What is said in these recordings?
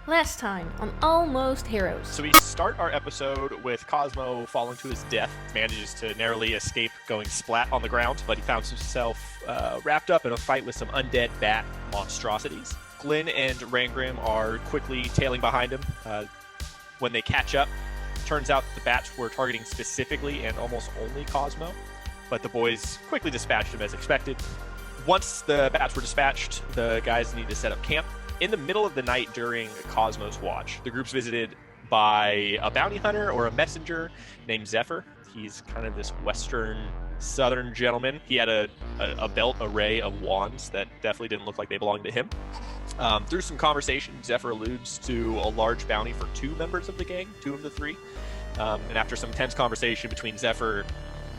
Last time on Almost Heroes. So we start our episode with Cosmo falling to his death, manages to narrowly escape going splat on the ground, but he found himself wrapped up in a fight with some undead bat monstrosities. Glynn and Rangrim are quickly tailing behind him. When they catch up, turns out the bats were targeting specifically and almost only Cosmo, but the boys quickly dispatched him as expected. Once the bats were dispatched, the guys need to set up camp. In the middle of the night during Cosmo's watch, the group's visited by a bounty hunter or a messenger named Zephyr. He's kind of this western southern gentleman. He had a belt array of wands that definitely didn't look like they belonged to him. Through some conversation, Zephyr alludes to a large bounty for 2 members of the gang, 2 of the 3. And after some tense conversation between Zephyr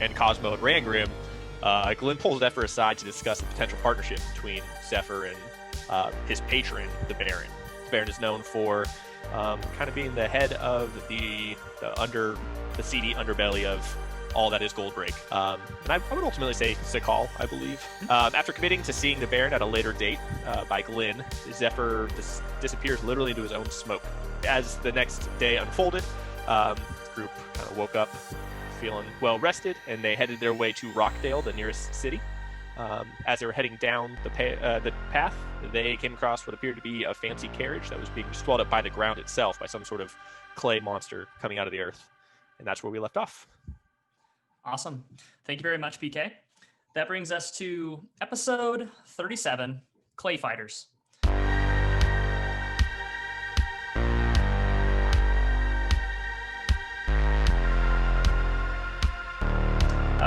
and Cosmo and Rangrim, Glynn pulls Zephyr aside to discuss the potential partnership between Zephyr and his patron, the Baron. The Baron is known for kind of being the head of the seedy underbelly of all that is Goldbreak. And I would ultimately say Sakal, I believe. After committing to seeing the Baron at a later date by Glynn, Zephyr disappears literally into his own smoke. As the next day unfolded, the group kind of woke up feeling well rested, and they headed their way to Rockdale, the nearest city. As they were heading down the path, they came across what appeared to be a fancy carriage that was being swallowed up by the ground itself by some sort of clay monster coming out of the earth. And that's where we left off. Awesome. Thank you very much, PK. That brings us to episode 37, Clay Fighters.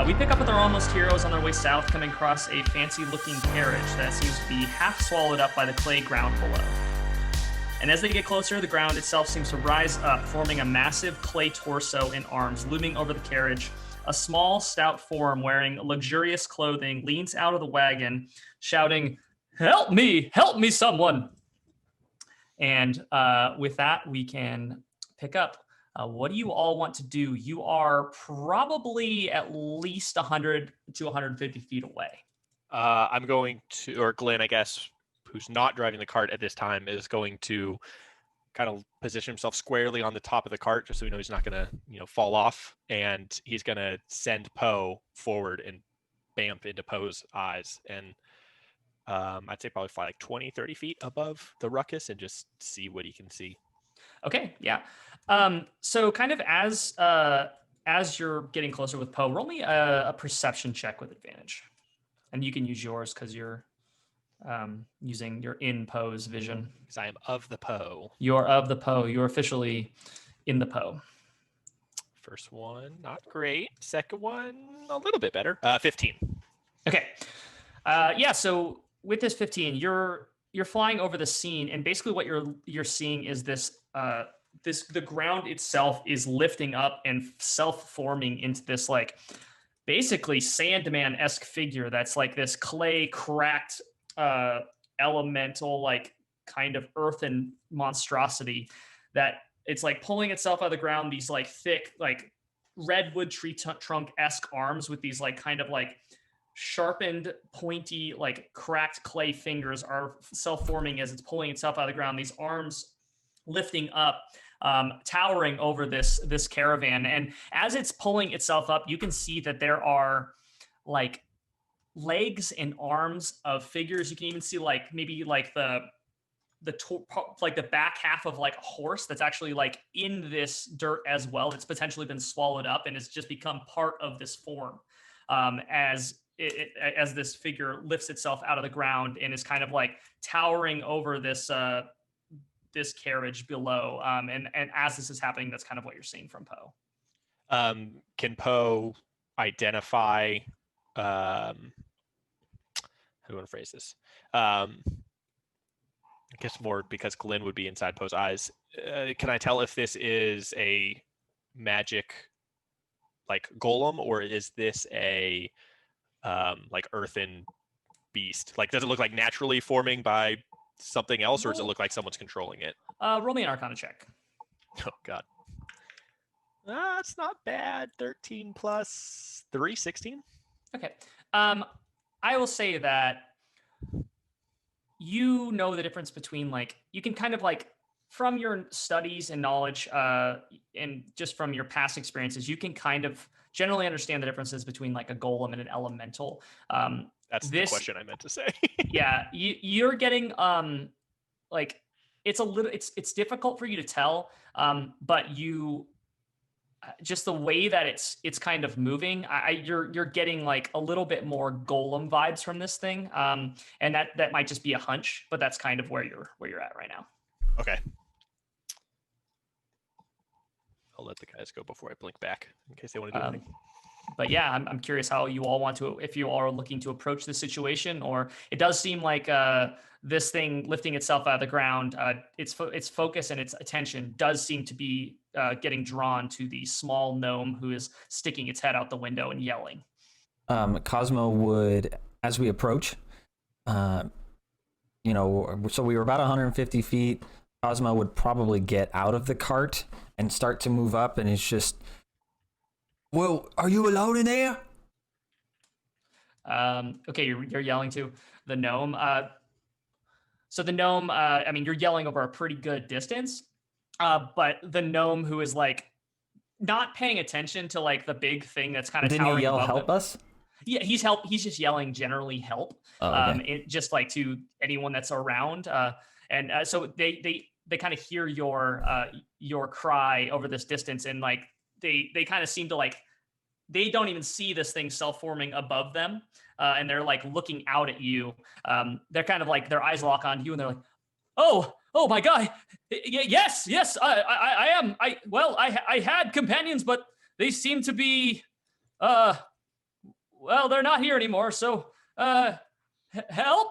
We pick up with our almost heroes on their way south, coming across a fancy-looking carriage that seems to be half swallowed up by the clay ground below. And as they get closer, the ground itself seems to rise up, forming a massive clay torso and arms looming over the carriage. A small, stout form wearing luxurious clothing leans out of the wagon, shouting, help me, someone!" And with that, we can pick up. What do you all want to do? You are probably at least 100 to 150 feet away. I'm going to, or Glynn, I guess, who's not driving the cart at this time, is going to kind of position himself squarely on the top of the cart just so we know he's not going to, fall off. And he's going to send Poe forward and bamp into Poe's eyes. And I'd say probably fly like 20, 30 feet above the ruckus and just see what he can see. Okay, yeah. So kind of as you're getting closer with Poe, roll me a perception check with advantage. And you can use yours because you're using your in Poe's vision. Because I am of the Poe. You're of the Poe. You're officially in the Poe. First one, not great. Second one, a little bit better. 15. Okay. Yeah, so with this 15, you're flying over the scene, and basically what you're seeing is this the ground itself is lifting up and self-forming into this like basically Sandman-esque figure that's like this clay cracked elemental like kind of earthen monstrosity that it's like pulling itself out of the ground. These like thick like redwood tree trunk-esque arms with these like kind of like sharpened, pointy, like cracked clay fingers are self-forming as it's pulling itself out of the ground. These arms lifting up, towering over this caravan. And as it's pulling itself up, you can see that there are like legs and arms of figures. You can even see like maybe like the back half of like a horse that's actually like in this dirt as well. It's potentially been swallowed up and it's just become part of this form as this figure lifts itself out of the ground and is kind of like towering over this carriage below. And as this is happening, that's kind of what you're seeing from Poe. Can Poe identify, how do I want to phrase this? I guess more because Glynn would be inside Poe's eyes. Can I tell if this is a magic like golem, or is this a like earthen beast? Like, does it look like naturally forming by something else, or does it look like someone's controlling it? Roll me an Arcana check. Oh god. It's not bad. 13 plus 3, 16. Okay. I will say that you know the difference between like, you can kind of like from your studies and knowledge, and just from your past experiences, you can kind of generally understand the differences between like a golem and an elemental. That's the question I meant to say. Yeah, you're getting like it's a little it's difficult for you to tell, but you just the way that it's kind of moving, you're getting like a little bit more golem vibes from this thing, and that might just be a hunch, but that's kind of where you're at right now. Okay. I'll let the guys go before I blink back in case they want to do anything. But yeah, I'm curious how you all want to, if you all are looking to approach the situation, or it does seem like this thing lifting itself out of the ground, its focus and its attention does seem to be getting drawn to the small gnome who is sticking its head out the window and yelling. Cosmo would, as we approach, so we were about 150 feet. Cosmo would probably get out of the cart and start to move up, and it's just, well, are you alone in there? Okay, you're yelling to the gnome. So the gnome, I mean, you're yelling over a pretty good distance, but the gnome who is like not paying attention to like the big thing that's kind of Didn't towering he yell, above help us? Yeah, he's just yelling generally help. Oh, okay. Just like to anyone that's around. So they kind of hear your cry over this distance, and like they kind of seem to like, they don't even see this thing self-forming above them, and they're like looking out at you. They're kind of like, their eyes lock on you, and they're like, oh my god, yes, I am. I had companions, but they seem to be well, they're not here anymore, so help.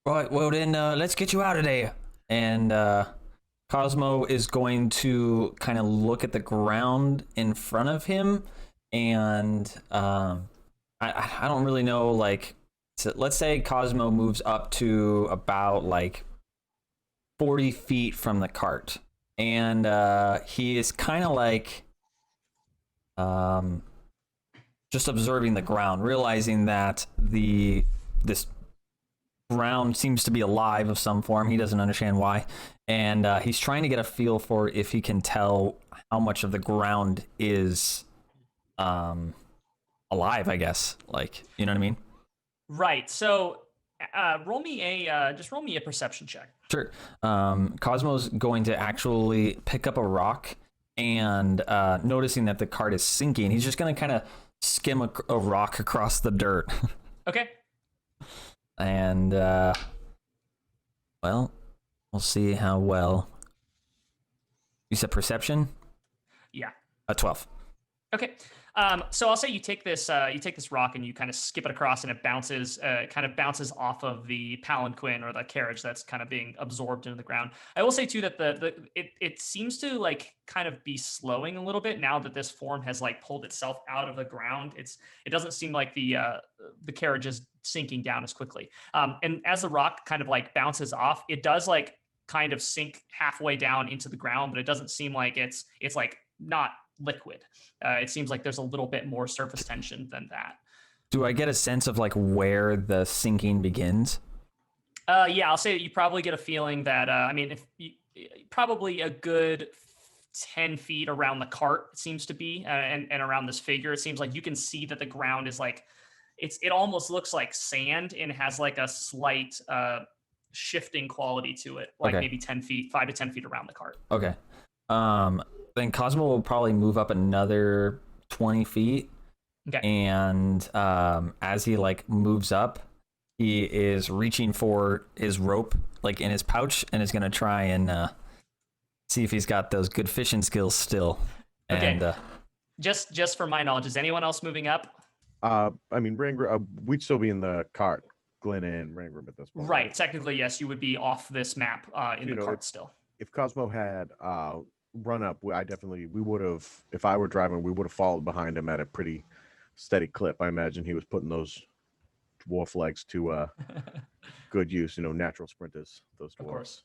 Right, well then, let's get you out of there. And Cosmo is going to kind of look at the ground in front of him, and I don't really know, like, so let's say Cosmo moves up to about like 40 feet from the cart, and he is kind of like just observing the ground, realizing that this ground seems to be alive of some form. He doesn't understand why, and he's trying to get a feel for if he can tell how much of the ground is alive, I guess. Like, you know what I mean? Right. So roll me a perception check. Sure. Cosmo's going to actually pick up a rock, and noticing that the cart is sinking, he's just going to kind of skim a rock across the dirt. Okay. And well, we'll see how well. You said perception? Yeah. A 12. Okay. So I'll say you take this rock and you kind of skip it across, and it kind of bounces off of the palanquin or the carriage that's kind of being absorbed into the ground. I will say too that it seems to like kind of be slowing a little bit now that this form has like pulled itself out of the ground. It doesn't seem like the carriage is sinking down as quickly. And as the rock kind of like bounces off, it does like kind of sink halfway down into the ground, but it doesn't seem like it's like not liquid. It seems like there's a little bit more surface tension than that. Do I get a sense of like where the sinking begins? Yeah, I'll say that you probably get a feeling that I mean, if you, probably a good 10 feet around the cart, it seems to be, and around this figure, it seems like you can see that the ground is like, it almost looks like sand and has like a slight shifting quality to it, like maybe 5 to 10 feet around the cart. Okay. Then Cosmo will probably move up another 20 feet. Okay. And as he like moves up, he is reaching for his rope like in his pouch, and is going to try and see if he's got those good fishing skills still. Okay. And just for my knowledge, is anyone else moving up? I mean, Rangrim, we'd still be in the cart, Glynn and Rangrim at this point. Right. Technically, yes, you would be off this map in the cart still. If Cosmo had run up, we would have, if I were driving, we would have followed behind him at a pretty steady clip. I imagine he was putting those dwarf legs to good use, natural sprinters, those dwarves. Of course.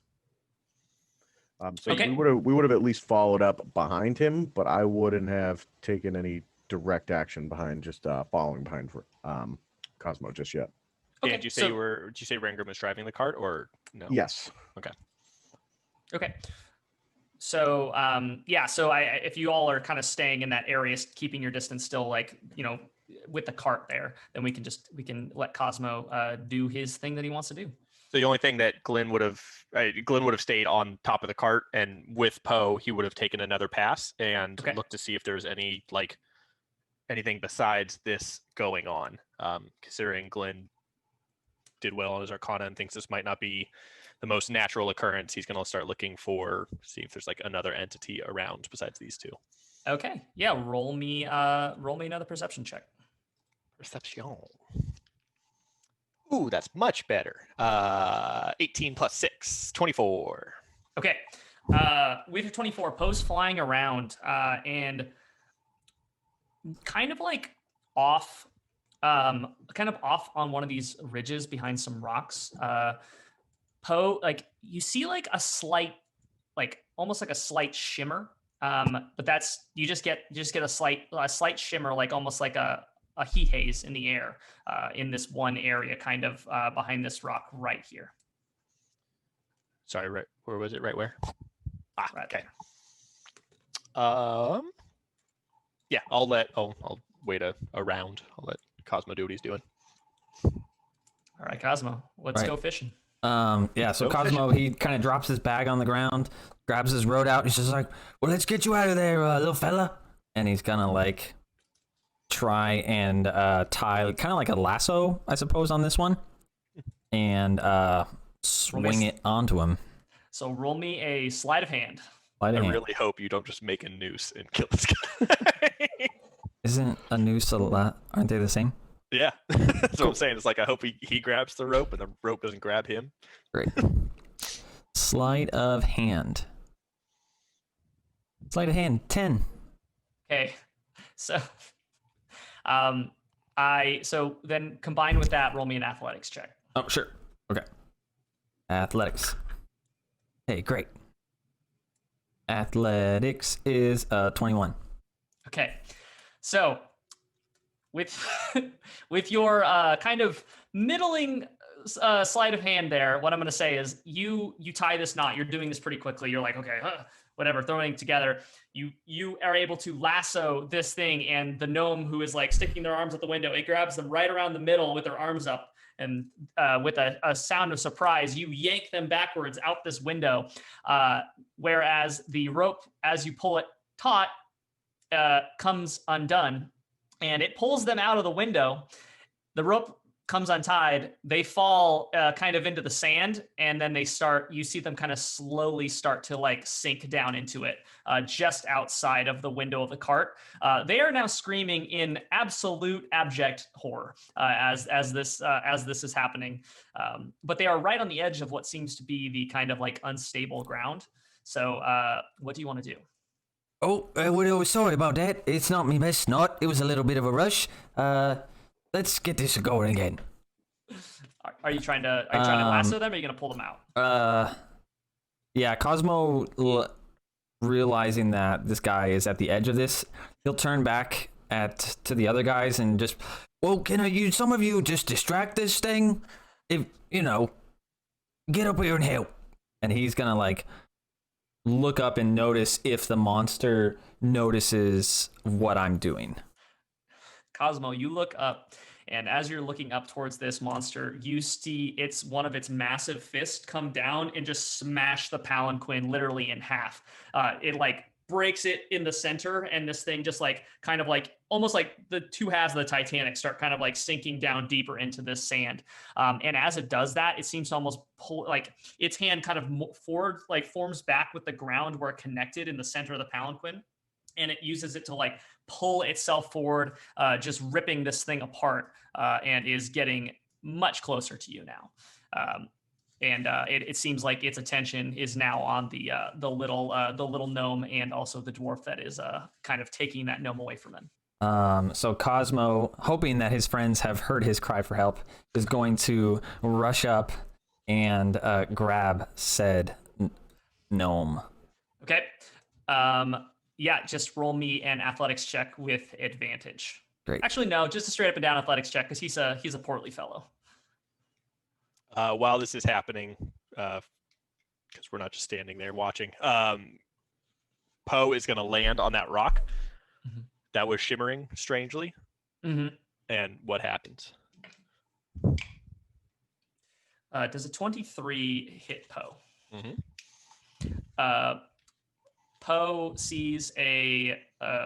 So we would have at least followed up behind him, but I wouldn't have taken any direct action behind, just following behind for Cosmo just yet. Okay, did you say Rangrim was driving the cart, or no? Yes. Okay. Okay. So yeah, so if you all are kind of staying in that area, keeping your distance still, like, you know, with the cart there, then we can let Cosmo do his thing that he wants to do. So the only thing that Glynn would have stayed on top of the cart, and with Poe, he would have taken another pass and Okay. looked to see if there's any anything besides this going on. Considering Glynn did well on his Arcana and thinks this might not be the most natural occurrence, he's going to start looking see if there's like another entity around besides these two. Okay. Yeah. Roll me another perception check. Perception. Ooh, that's much better. 18 plus 6, 24. Okay. With your 24, Poe's flying around and kind of like off on one of these ridges behind some rocks. Poe, like, you see like a slight, like almost like a slight shimmer. But that's you just get a slight shimmer, like almost like a heat haze in the air in this one area, kind of behind this rock right here. Sorry, right where was it? Right where? Right Okay. there. Yeah, I'll wait around. I'll let Cosmo do what he's doing. All right, Cosmo, let's go fishing. Yeah, so Cosmo, he kind of drops his bag on the ground, grabs his road out, and he's just like, well, let's get you out of there, little fella. And he's gonna like try and tie kind of like a lasso, I suppose, on this one, and swing it onto him. So roll me a sleight of hand. Really hope you don't just make a noose and kill this guy. Isn't a noose aren't they the same? Yeah, that's what I'm saying. It's like I hope he grabs the rope and the rope doesn't grab him. Great. Sleight of hand. Sleight of hand, 10. Okay, so so then combined with that, roll me an athletics check. Oh, sure. Okay. Athletics. Hey, great. Athletics is 21. Okay, so with with your kind of middling sleight of hand there, what I'm going to say is you tie this knot. You're doing this pretty quickly. You're like, okay, whatever, throwing it together. You are able to lasso this thing, and the gnome who is like sticking their arms at the window, it grabs them right around the middle with their arms up, and with a sound of surprise, you yank them backwards out this window. Whereas the rope, as you pull it taut, comes undone, and it pulls them out of the window. The rope comes untied. They fall kind of into the sand, and then you see them kind of slowly start to like sink down into it, just outside of the window of the cart. They are now screaming in absolute abject horror as this is happening. But they are right on the edge of what seems to be the kind of like unstable ground. So what do you want to do? Oh, well, sorry about that. It's not me best snot. It was a little bit of a rush. Let's get this going again. Are you trying to lasso them, or are you going to pull them out? Yeah, Cosmo, realizing that this guy is at the edge of this, he'll turn back to the other guys and just, well, can some of you just distract this thing? If, get up here and help. And he's going to like look up and notice if the monster notices what I'm doing. Cosmo, you look up, and as you're looking up towards this monster, you see one of its massive fists come down and just smash the palanquin literally in half. It like breaks it in the center, and this thing just like kind of like almost like the two halves of the Titanic start kind of like sinking down deeper into this sand. And as it does that, it seems to almost pull, like its hand kind of forward, like forms back with the ground where it connected in the center of the palanquin. And it uses it to like pull itself forward, just ripping this thing apart, and is getting much closer to you now. It seems like its attention is now on the little gnome, and also the dwarf that is kind of taking that gnome away from him. So Cosmo, hoping that his friends have heard his cry for help, is going to rush up and grab said gnome. Okay. Yeah, just roll me an athletics check with advantage. Great. Actually, no, just a straight up and down athletics check, because he's a portly fellow. While this is happening, because we're not just standing there watching. Poe is going to land on that rock that was shimmering strangely. Mm-hmm. And what happens? Does a 23 hit Poe? Mm-hmm. Poe sees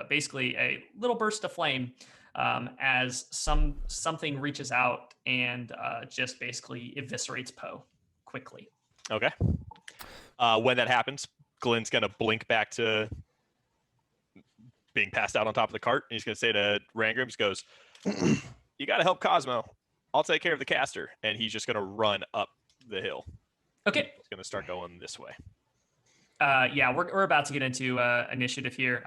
basically a little burst of flame as something reaches out and just basically eviscerates Poe quickly. Okay. When that happens, Glynn's going to blink back to being passed out on top of the cart. And he's going to say to Rangrim, he goes, you got to help Kazmo. I'll take care of the caster. And he's just going to run up the hill. Okay. He's going to start going this way. Yeah, we're about to get into initiative here.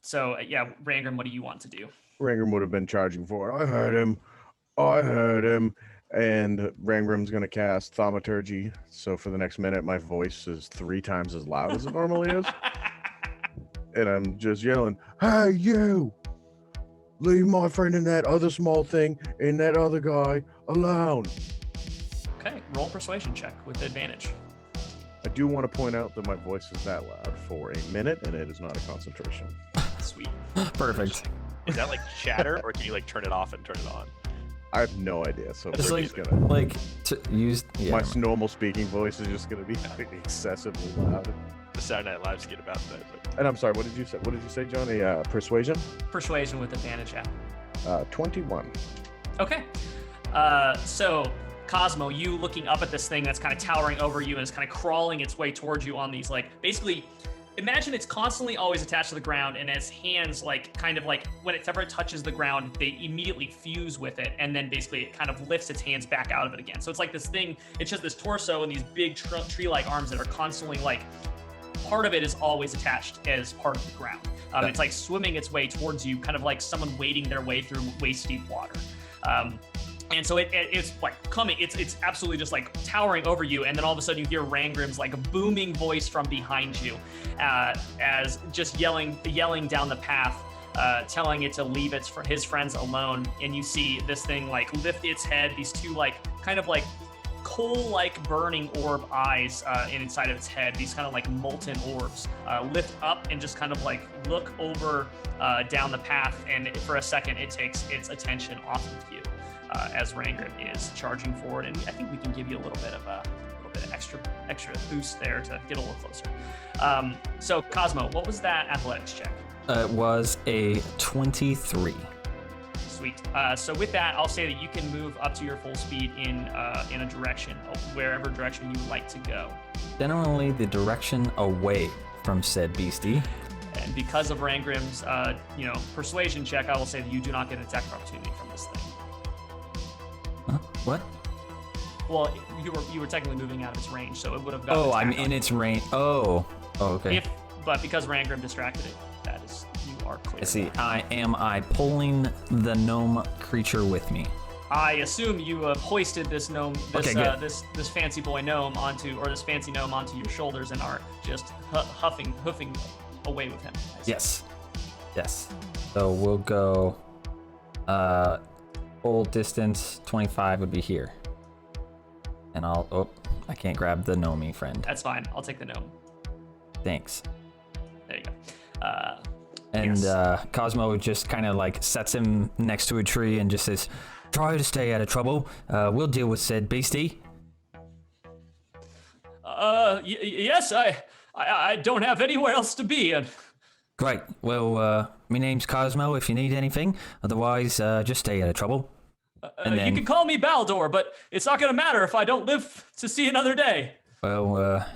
So Rangrim, what do you want to do? Rangrim would have been charging for it. I heard him. And Rangrim's going to cast Thaumaturgy. So for the next minute, my voice is 3 times as loud as it normally is. And I'm just yelling, hey, you! Leave my friend and that other small thing and that other guy alone. Okay, roll persuasion check with advantage. I do want to point out that my voice is that loud for a minute, and it is not a concentration. Sweet. Perfect. Is that like chatter, or can you like turn it off and turn it on? I have no idea. So Just we're like, just gonna like to use my normal speaking voice is just gonna be excessively loud. The Saturday Night Live skit about that. But... And I'm sorry, what did you say? What did you say, Johnny? Persuasion? Persuasion with advantage, yeah. 21. Okay. So Cosmo, you looking up at this thing that's kind of towering over you and is kind of crawling its way towards you on these, like, basically, imagine it's constantly always attached to the ground, and its hands, like, kind of like, whenever it touches the ground, they immediately fuse with it, and then basically it kind of lifts its hands back out of it again. So it's like this thing, it's just this torso and these big tree-like arms that are constantly, like, part of it is always attached as part of the ground. It's like swimming its way towards you, kind of like someone wading their way through waist-deep water. And so it's like coming, it's absolutely just like towering over you, and then all of a sudden you hear Rangrim's like a booming voice from behind you, as just yelling down the path, telling it to leave his friends alone. And you see this thing like lift its head, these two like kind of like coal-like burning orb eyes inside of its head, these kind of like molten orbs, lift up and just kind of like look over down the path, and for a second it takes its attention off of you. As Rangrim is charging forward, and I think we can give you a little bit of extra boost there to get a little closer. So Cosmo, what was that athletics check? It was a 23. Sweet. So with that, I'll say that you can move up to your full speed in a direction, wherever direction you would like to go. Generally, the direction away from said beastie. And because of Rangrim's, persuasion check, I will say that you do not get an attack of opportunity from this thing. Huh? What? Well, you were technically moving out of its range, so it would have gotten. Oh, I'm in its range. Oh, okay. But because Rangrim distracted it, you are clear. I see. I pulling the gnome creature with me? I assume you have hoisted this gnome, this fancy boy gnome this fancy gnome onto your shoulders and are just hoofing away with him. Yes. So we'll go. Full distance 25 would be here. And I can't grab the gnome friend. That's fine. I'll take the gnome. Thanks. There you go. And Cosmo just kind of like sets him next to a tree and just says, try to stay out of trouble. We'll deal with said beastie. Yes, I don't have anywhere else to be. Great. Well, my name's Cosmo if you need anything. Otherwise, just stay out of trouble. And then, you can call me Baldor, but it's not going to matter if I don't live to see another day. Well,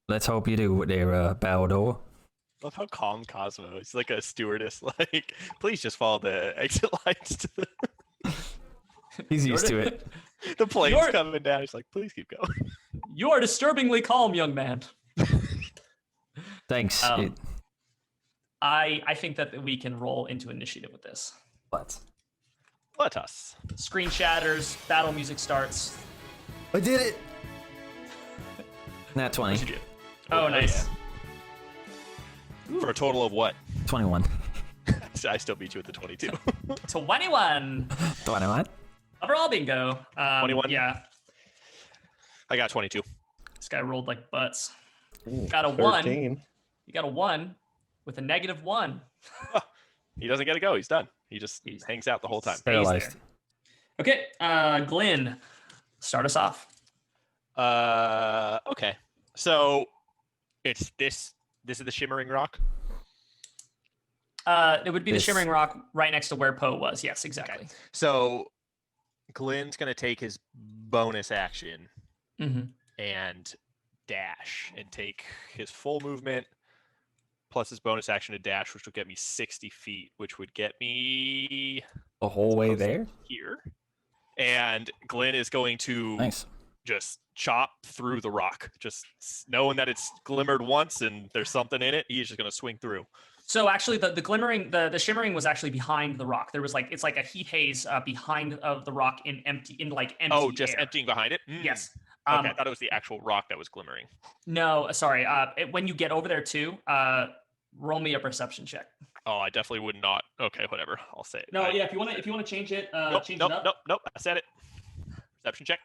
let's hope you do there, Baldor. I love how calm Cosmo is. He's like a stewardess. Like, please just follow the exit lights to the... He's used to it. The plane's coming down. He's like, please keep going. You are disturbingly calm, young man. Thanks. I think that we can roll into initiative with this. Let us. Screen shatters, battle music starts. I did it! Nat 20. What'd you do? Oh, nice. Yeah. For a total of what? 21. I still beat you at the 22. 21. 21? Overall bingo. 21? Yeah. I got 22. This guy rolled like butts. Got a 1. 13. You got a 1 with a -1. He doesn't get to go. He's done. He just hangs out the whole time. Stays there. Paralyzed. Okay, Glynn, start us off. Okay. So it's this is the shimmering rock. It would be the Shimmering Rock right next to where Poe was. Yes, exactly. Okay. So Glynn's gonna take his bonus action and dash and take his full movement plus his bonus action to dash, which will get me 60 feet, which would get me The whole way there? here. And Glynn is going to Nice. just chop through the rock, just knowing that it's glimmered once and there's something in it. He's just going to swing through. So actually, the glimmering, the shimmering was actually behind the rock. There was it's like a heat haze behind of the rock in empty Oh, just air. emptying behind it. Yes. Okay, I thought it was the actual rock that was glimmering. No, sorry. When you get over there too, roll me a perception check. Oh, I definitely would not. Okay, whatever. I'll say it. No, yeah. If you want to change it, change it up. Nope. I said it. Perception check.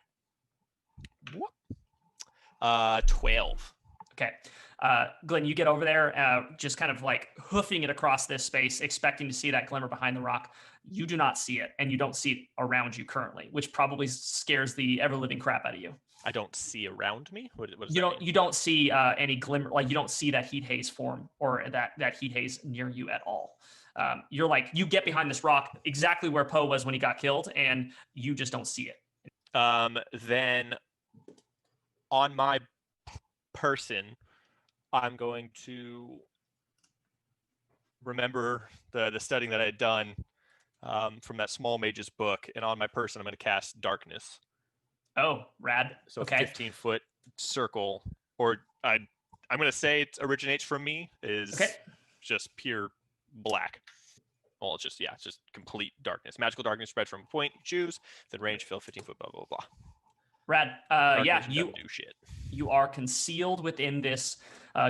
What? 12. Okay. Glynn, you get over there, just kind of hoofing it across this space, expecting to see that glimmer behind the rock. You do not see it, and you don't see it around you currently, which probably scares the ever-living crap out of you. I don't see around me. What does you that don't mean? you don't see any glimmer, you don't see that heat haze form or that heat haze near you at all. You get behind this rock exactly where Poe was when he got killed, and you just don't see it. Then on my person, I'm going to remember the studying that I had done from that small mage's book, and on my person, I'm going to cast darkness. Oh, rad. So okay. 15-foot circle, or I'm going to say it originates from me, is just pure black. Well, it's just complete darkness. Magical darkness spreads from a point you choose, then range fill 15 foot, blah, blah, blah. Rad. Darkness You doesn't do shit. You are concealed within this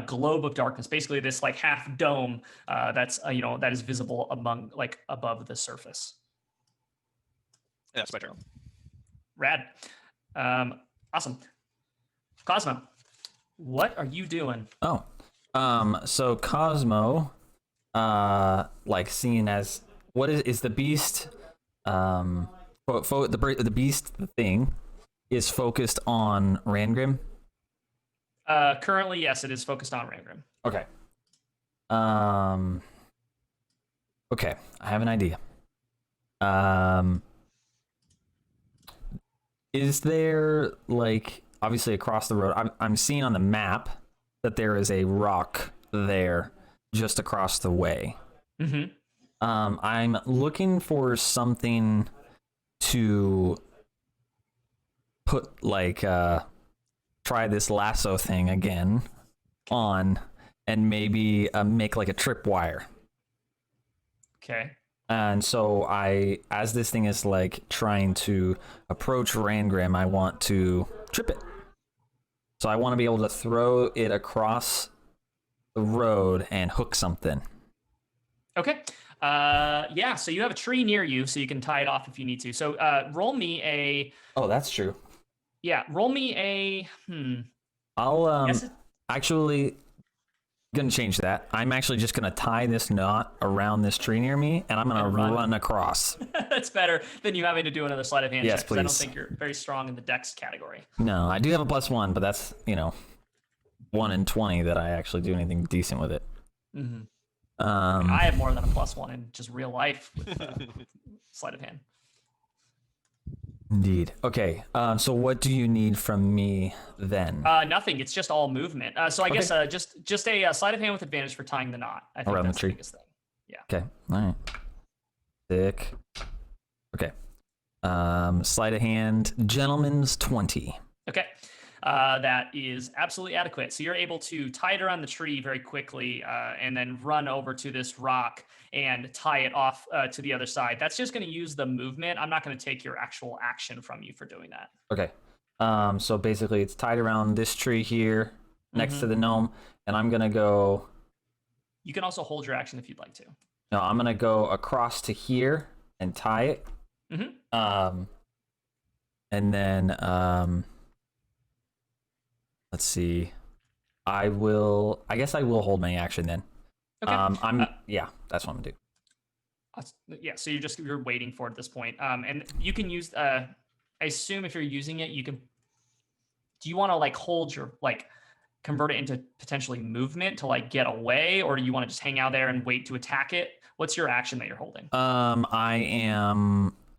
globe of darkness, basically this half dome that's that is visible above the surface. And that's my turn. Rad. Awesome. Cosmo, what are you doing? Oh, so Cosmo, seeing as what is the beast, the beast, the thing is focused on Rangrim. Currently, yes, it is focused on Rangrim. Okay. Okay, I have an idea. Is there obviously across the road? I'm seeing on the map that there is a rock there just across the way. Mm-hmm. I'm looking for something to put try this lasso thing again on, and maybe make a tripwire. Okay. And so as this thing is trying to approach Rangrim, I want to trip it. So I want to be able to throw it across the road and hook something. Okay. Yeah, so you have a tree near you, so you can tie it off if you need to. So roll me a... Oh, that's true. Yeah, roll me a... I'll actually gonna change that. I'm actually just gonna tie this knot around this tree near me, and I'm gonna run across. That's better than you having to do another sleight of hand Yes, check, 'cause I don't please. think you're very strong in the dex category. No, I do have a +1, but that's 1 in 20 that I actually do anything decent with it. Mm-hmm. I have more than a +1 in just real life with sleight of hand. Indeed. Okay. So what do you need from me then? Nothing. It's just all movement. So I guess just a sleight of hand with advantage for tying the knot. I think Around that's the tree. biggest thing. Yeah. Okay. All right. Sick. Okay. Sleight of hand, gentleman's 20. Okay. That is absolutely adequate. So you're able to tie it around the tree very quickly and then run over to this rock and tie it off to the other side. That's just going to use the movement. I'm not going to take your actual action from you for doing that. Okay. So basically it's tied around this tree here next to the gnome, and I'm going to go... You can also hold your action if you'd like to. No, I'm going to go across to here and tie it. Mm-hmm. And then... let's see. I guess I will hold my action then. Okay. Yeah, that's what I'm gonna do. Yeah, so you're waiting for it at this point. And you can use I assume if you're using it, you can. Do you want to like hold your like convert it into potentially movement to like get away, or do you want to just hang out there and wait to attack it? What's your action that you're holding?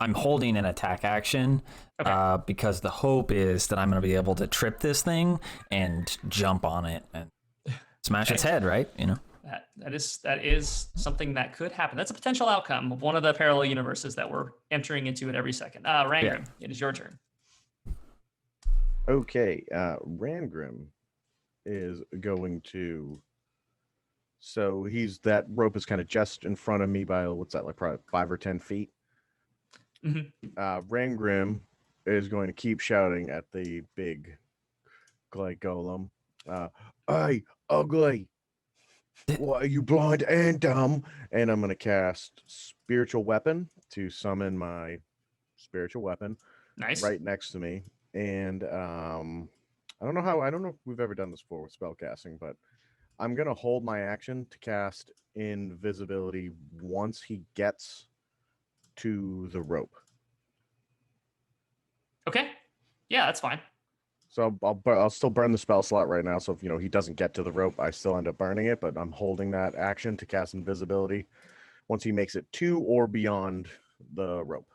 I'm holding an attack action. Okay. Because the hope is that I'm gonna be able to trip this thing and jump on it and smash its head, right? You know. That is something that could happen. That's a potential outcome of one of the parallel universes that we're entering into at every second. Rangrim, It is your turn. Okay, Rangrim is going to. So that rope is kind of just in front of me by what's that, like probably 5 or 10 feet. Rangrim is going to keep shouting at the big clay golem. Hey, ugly! What are you, blind and dumb? And I'm going to cast Spiritual Weapon to summon my spiritual weapon Nice. right next to me. And I don't know if we've ever done this before with spell casting, but I'm going to hold my action to cast invisibility once he gets to the rope. Okay. Yeah, that's fine. So I'll still burn the spell slot right now. So if he doesn't get to the rope, I still end up burning it. But I'm holding that action to cast invisibility once he makes it to or beyond the rope.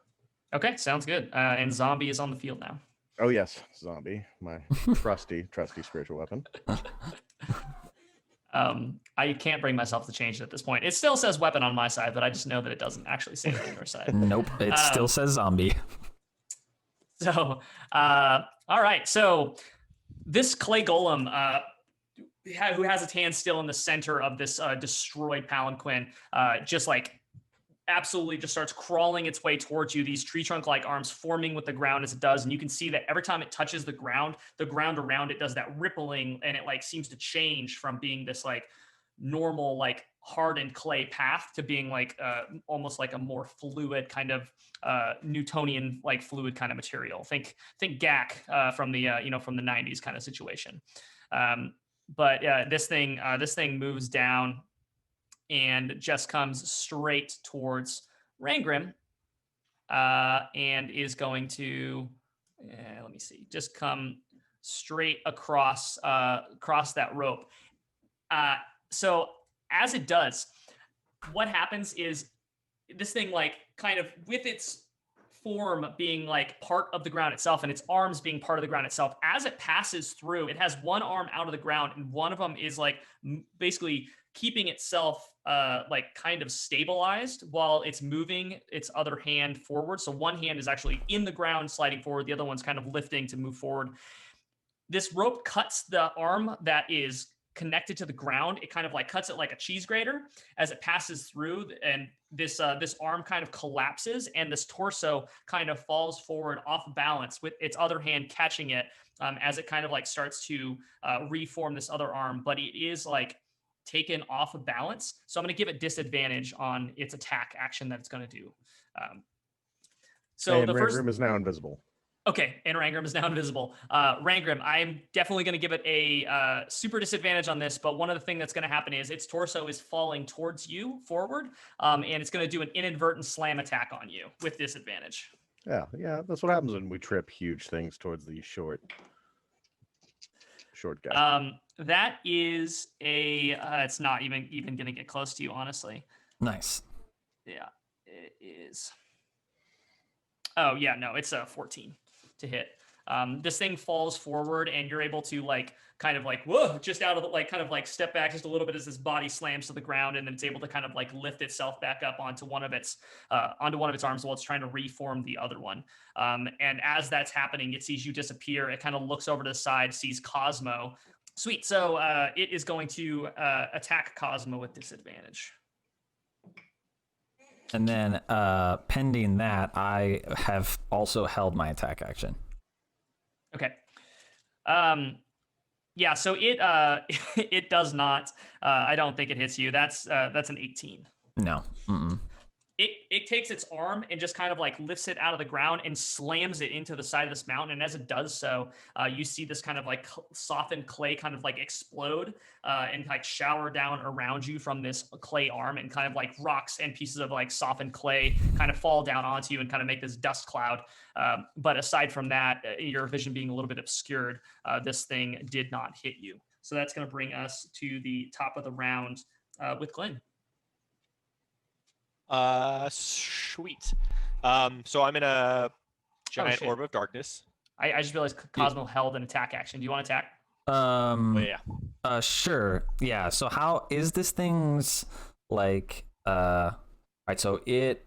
Okay, sounds good. And zombie is on the field now. Oh yes, zombie, my trusty spiritual weapon. I can't bring myself to change it at this point. It still says weapon on my side, but I just know that it doesn't actually say it on your side. Nope, it still says zombie. So, all right. So this clay golem, who has its hand still in the center of this destroyed palanquin, just like absolutely just starts crawling its way towards you, these tree trunk like arms forming with the ground as it does. And you can see that every time it touches the ground around it does that rippling, and it like seems to change from being this like normal like hardened clay path to being like almost like a more fluid kind of Newtonian like fluid kind of material. Think GAC from the from the 90s kind of situation. But this thing moves down and just comes straight towards Rangrim, and is going to, let me see, just come straight across that rope. So as it does, what happens is this thing, like, kind of with its form being like part of the ground itself and its arms being part of the ground itself, as it passes through, it has one arm out of the ground and one of them is like basically keeping itself like kind of stabilized while it's moving its other hand forward. So one hand is actually in the ground sliding forward, the other one's kind of lifting to move forward. This rope cuts the arm that is connected to the ground. It kind of like cuts it like a cheese grater as it passes through, and this arm kind of collapses, and this torso kind of falls forward off balance with its other hand catching it as it kind of like starts to reform this other arm, but it is like taken off of balance. So I'm going to give it disadvantage on its attack action that it's going to do. So and the first room is now invisible. Okay, and Rangrim is now invisible. Rangrim, I'm definitely going to give it a super disadvantage on this, but one of the things that's going to happen is its torso is falling towards you forward, and it's going to do an inadvertent slam attack on you with disadvantage. Yeah, that's what happens when we trip huge things towards the short guy. That is a, it's not even going to get close to you, honestly. Nice. Yeah, it is. Oh, yeah, no, it's a 14 to hit. This thing falls forward and you're able to like kind of like, whoa, just out of the, like kind of like step back just a little bit as this body slams to the ground, and then it's able to kind of like lift itself back up onto one of its arms while it's trying to reform the other one. And as that's happening, it sees you disappear. It kind of looks over to the side, sees Kazmo. Sweet. So it is going to attack Kazmo with disadvantage. And then pending that, I have also held my attack action. Okay. Yeah, so it it does not. I don't think it hits you. That's an 18. No. Mm-mm. it takes its arm and just kind of like lifts it out of the ground and slams it into the side of this mountain. And as it does so, you see this kind of like softened clay kind of like explode and like shower down around you from this clay arm, and kind of like rocks and pieces of like softened clay kind of fall down onto you and kind of make this dust cloud. But aside from that, your vision being a little bit obscured, this thing did not hit you. So that's going to bring us to the top of the round with Glynn. Sweet. So I'm in a giant orb of darkness. I just realized Cosmo held an attack action. Do you want to attack? Yeah. Sure. Yeah. So how is this thing's like? All right. So it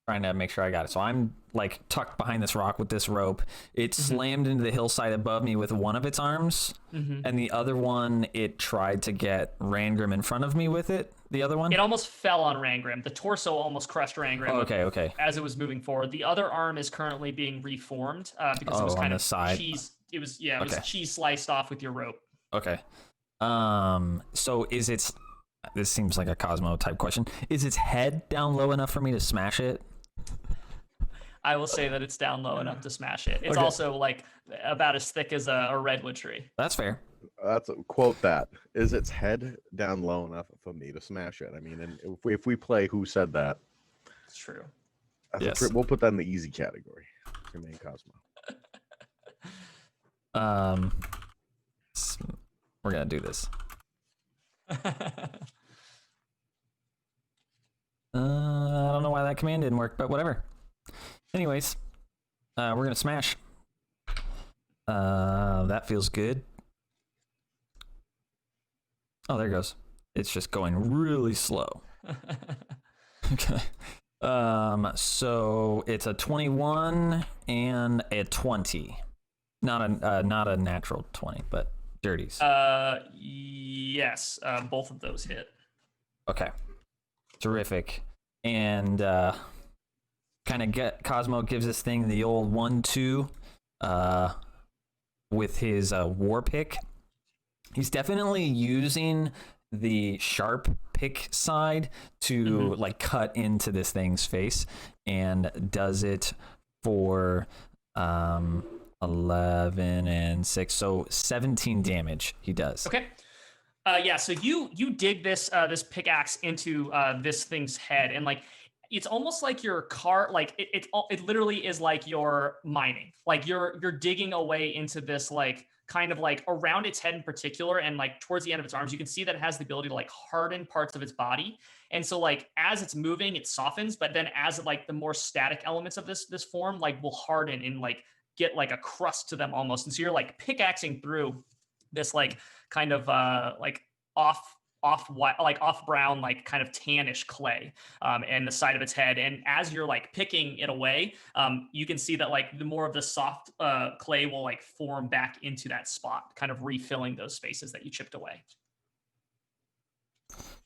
trying to make sure I got it. So I'm like tucked behind this rock with this rope. It slammed into the hillside above me with one of its arms, and the other one it tried to get Rangrim in front of me with it. The other one? It almost fell on Rangrim. The torso almost crushed Rangrim. Oh, okay. As it was moving forward. The other arm is currently being reformed because it was kind of side. cheese. It was cheese sliced off with your rope. Okay. So is its? This seems like a Cosmo type question. Is its head down low enough for me to smash it? I will say that it's down low enough to smash it. It's also like about as thick as a redwood tree. That's fair. That's quote that. Is its head down low enough for me to smash it? I mean, and if we play Who Said That? It's true. Yes. We'll put that in the easy category. Remain Cosmo. We're gonna do this. I don't know why that command didn't work, but whatever. Anyways, we're gonna smash. That feels good. Oh, there it goes. It's just going really slow. Okay. So it's a 21 and a 20. Not a natural 20, but dirties. Yes, both of those hit. Okay. Terrific. And Cosmo gives this thing the old 1-2 with his war pick. He's definitely using the sharp pick side to like cut into this thing's face, and does it for 11 and 6, so 17 damage he does. Okay. So you dig this this pickaxe into this thing's head, and like it's almost like your car, like it literally is like you're mining, like you're digging away into this, like kind of like around its head in particular, and like towards the end of its arms, you can see that it has the ability to like harden parts of its body. And so like as it's moving, it softens, but then as like the more static elements of this form like will harden and like get like a crust to them almost. And so you're like pickaxing through this like kind of like off white, like off brown, like kind of tannish clay and the side of its head. And as you're like picking it away, you can see that like the more of the soft clay will like form back into that spot, kind of refilling those spaces that you chipped away.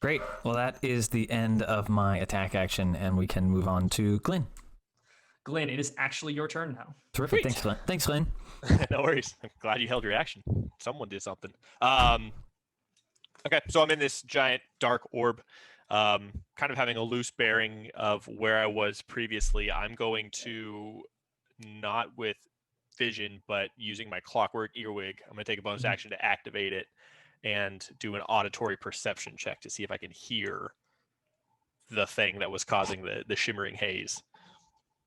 Great. Well, that is the end of my attack action, and we can move on to Glynn. Glynn, it is actually your turn now. Terrific. Thanks, Glynn. Thanks, Glynn. No worries. I'm glad you held your action. Someone did something. Okay, so I'm in this giant dark orb, kind of having a loose bearing of where I was previously. I'm going to, not with vision, but using my clockwork earwig, I'm going to take a bonus action to activate it and do an auditory perception check to see if I can hear the thing that was causing the shimmering haze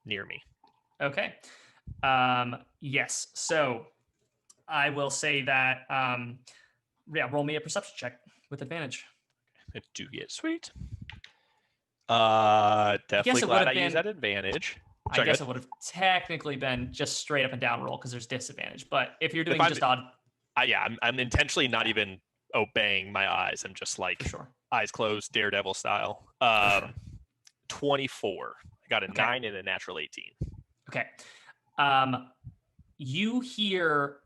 near me. Okay. Yes. So I will say that, roll me a perception check with advantage. I do get sweet. Definitely glad I used that advantage. I guess it would have technically been just straight up and down roll because there's disadvantage. But if you're doing just odd, I'm intentionally not even obeying my eyes. I'm just like eyes closed, Daredevil style. 24. I got a 9 and a natural 18. Okay. You hear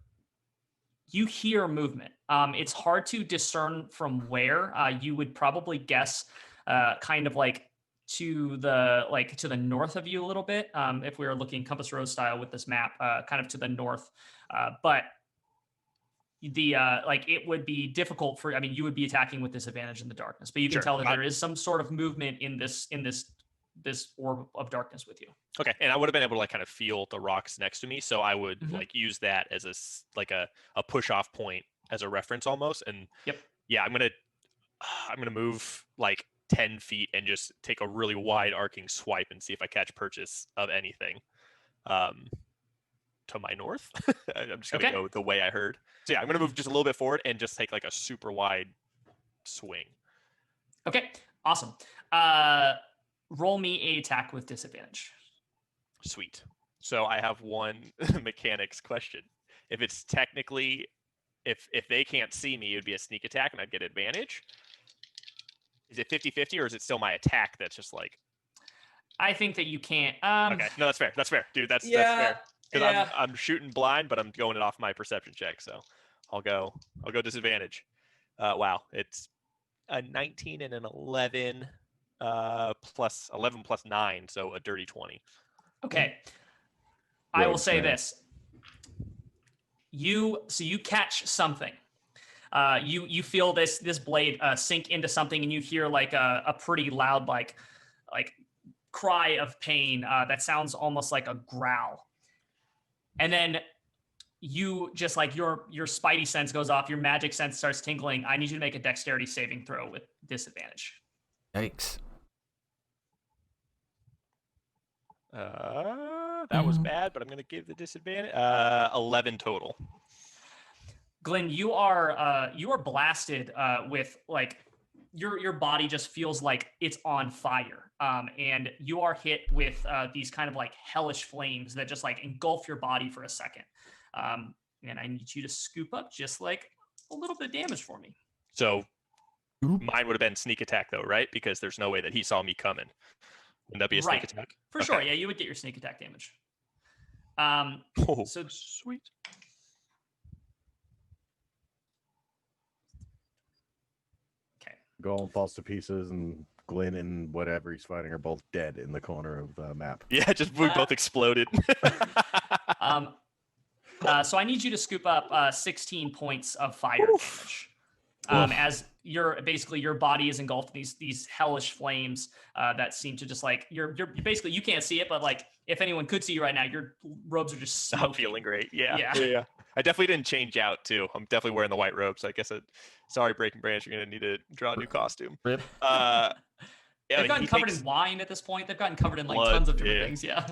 movement. It's hard to discern from where. You would probably guess kind of like to the north of you a little bit, if we were looking compass rose style with this map, kind of to the north. But the it would be difficult you would be attacking with disadvantage in the darkness, but you can tell that there is some sort of movement in this this orb of darkness with you. Okay, and I would have been able to like kind of feel the rocks next to me, so I would Mhm. like use that as a push off point as a reference almost. And Yep. yeah, I'm gonna move like 10 feet and just take a really wide arcing swipe and see if I catch purchase of anything. To my north. I'm just gonna go the way I heard. So yeah, I'm gonna move just a little bit forward and just take like a super wide swing. Okay, awesome. Roll me a attack with disadvantage. Sweet. So I have one mechanics question. If it's technically, if they can't see me, it would be a sneak attack and I'd get advantage. Is it 50-50 or is it still my attack that's just like? I think that you can't. Okay, no, that's fair. That's fair, dude. That's fair. Because I'm shooting blind, but I'm going it off my perception check. So I'll go disadvantage. Wow, it's a 19 and an 11 plus 11 plus 9, so a dirty 20. Okay. I will say man. this. You catch something. You feel this blade sink into something, and you hear like a pretty loud like cry of pain that sounds almost like a growl. And then you just like your spidey sense goes off, your magic sense starts tingling. I need you to make a dexterity saving throw with disadvantage. Yikes. That was bad, but I'm gonna give the disadvantage. 11 total. Glynn, you are blasted with like your body just feels like it's on fire, and you are hit with these kind of like hellish flames that just like engulf your body for a second. And I need you to scoop up just like a little bit of damage for me. So mine would have been sneak attack though, right? Because there's no way that he saw me coming. Wouldn't that be a sneak attack? For sure, yeah, you would get your sneak attack damage. So sweet. Golem falls to pieces, and Glynn and whatever he's fighting are both dead in the corner of the map. Yeah, we both exploded. So I need you to scoop up 16 points of fire damage. As your body is engulfed in these hellish flames that seem to just like you're basically, you can't see it, but like if anyone could see you right now, your robes are just smoking. Not feeling great. Yeah. I definitely didn't change out too. I'm definitely wearing the white robes. I guess sorry, Breaking Branch, you're gonna need to draw a new costume. Rip. They've gotten covered in wine at this point. They've gotten covered in like blood, tons of different things. Yeah.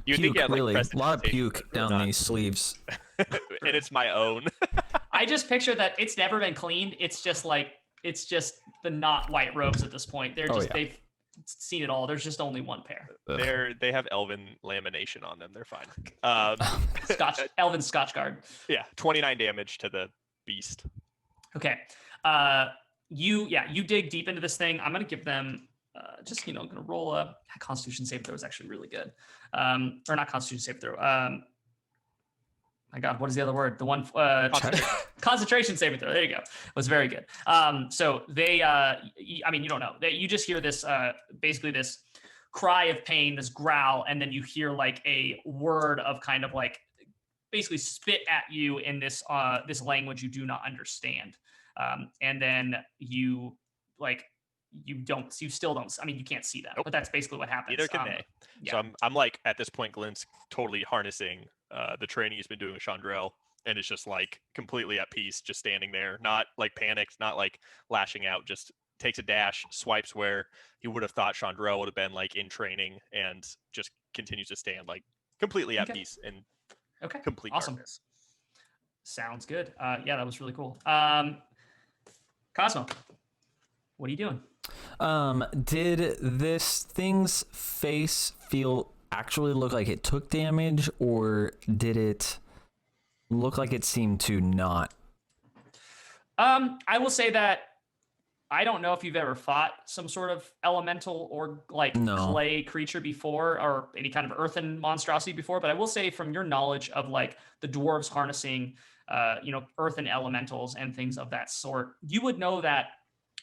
You Puke, think like, really? A lot of puke down these sleeves. And it's my own. I just picture that it's never been cleaned. It's just the not white robes at this point. They're just they've seen it all. There's just only one pair. They have elven lamination on them. They're fine. Elven Scotch Guard. Yeah, 29 damage to the beast. Okay. You dig deep into this thing. I'm gonna give them gonna roll a Constitution save throw is actually really good. Or not Constitution save throw. My God, what is the other word? The one concentration saving throw. There you go. Was very good. So they, you don't know. You just hear this, basically this cry of pain, this growl, and then you hear like a word of kind of like basically spit at you in this this language you do not understand. And then you still don't. I mean, you can't see them, but that's basically what happens. Neither can they. Yeah. So I'm like at this point, Glynn's totally harnessing the training he's been doing with Chandrell, and it's just like completely at peace, just standing there, not like panicked, not like lashing out, just takes a dash, swipes where he would have thought Chandrell would have been like in training, and just continues to stand like completely at peace and complete darkness. Sounds good. Yeah, that was really cool. Cosmo, what are you doing? Did this thing's face actually look like it took damage, or did it look like it seemed to not? I will say that I don't know if you've ever fought some sort of elemental or like clay creature before, or any kind of earthen monstrosity before, but I will say from your knowledge of like the dwarves harnessing earthen elementals and things of that sort, you would know that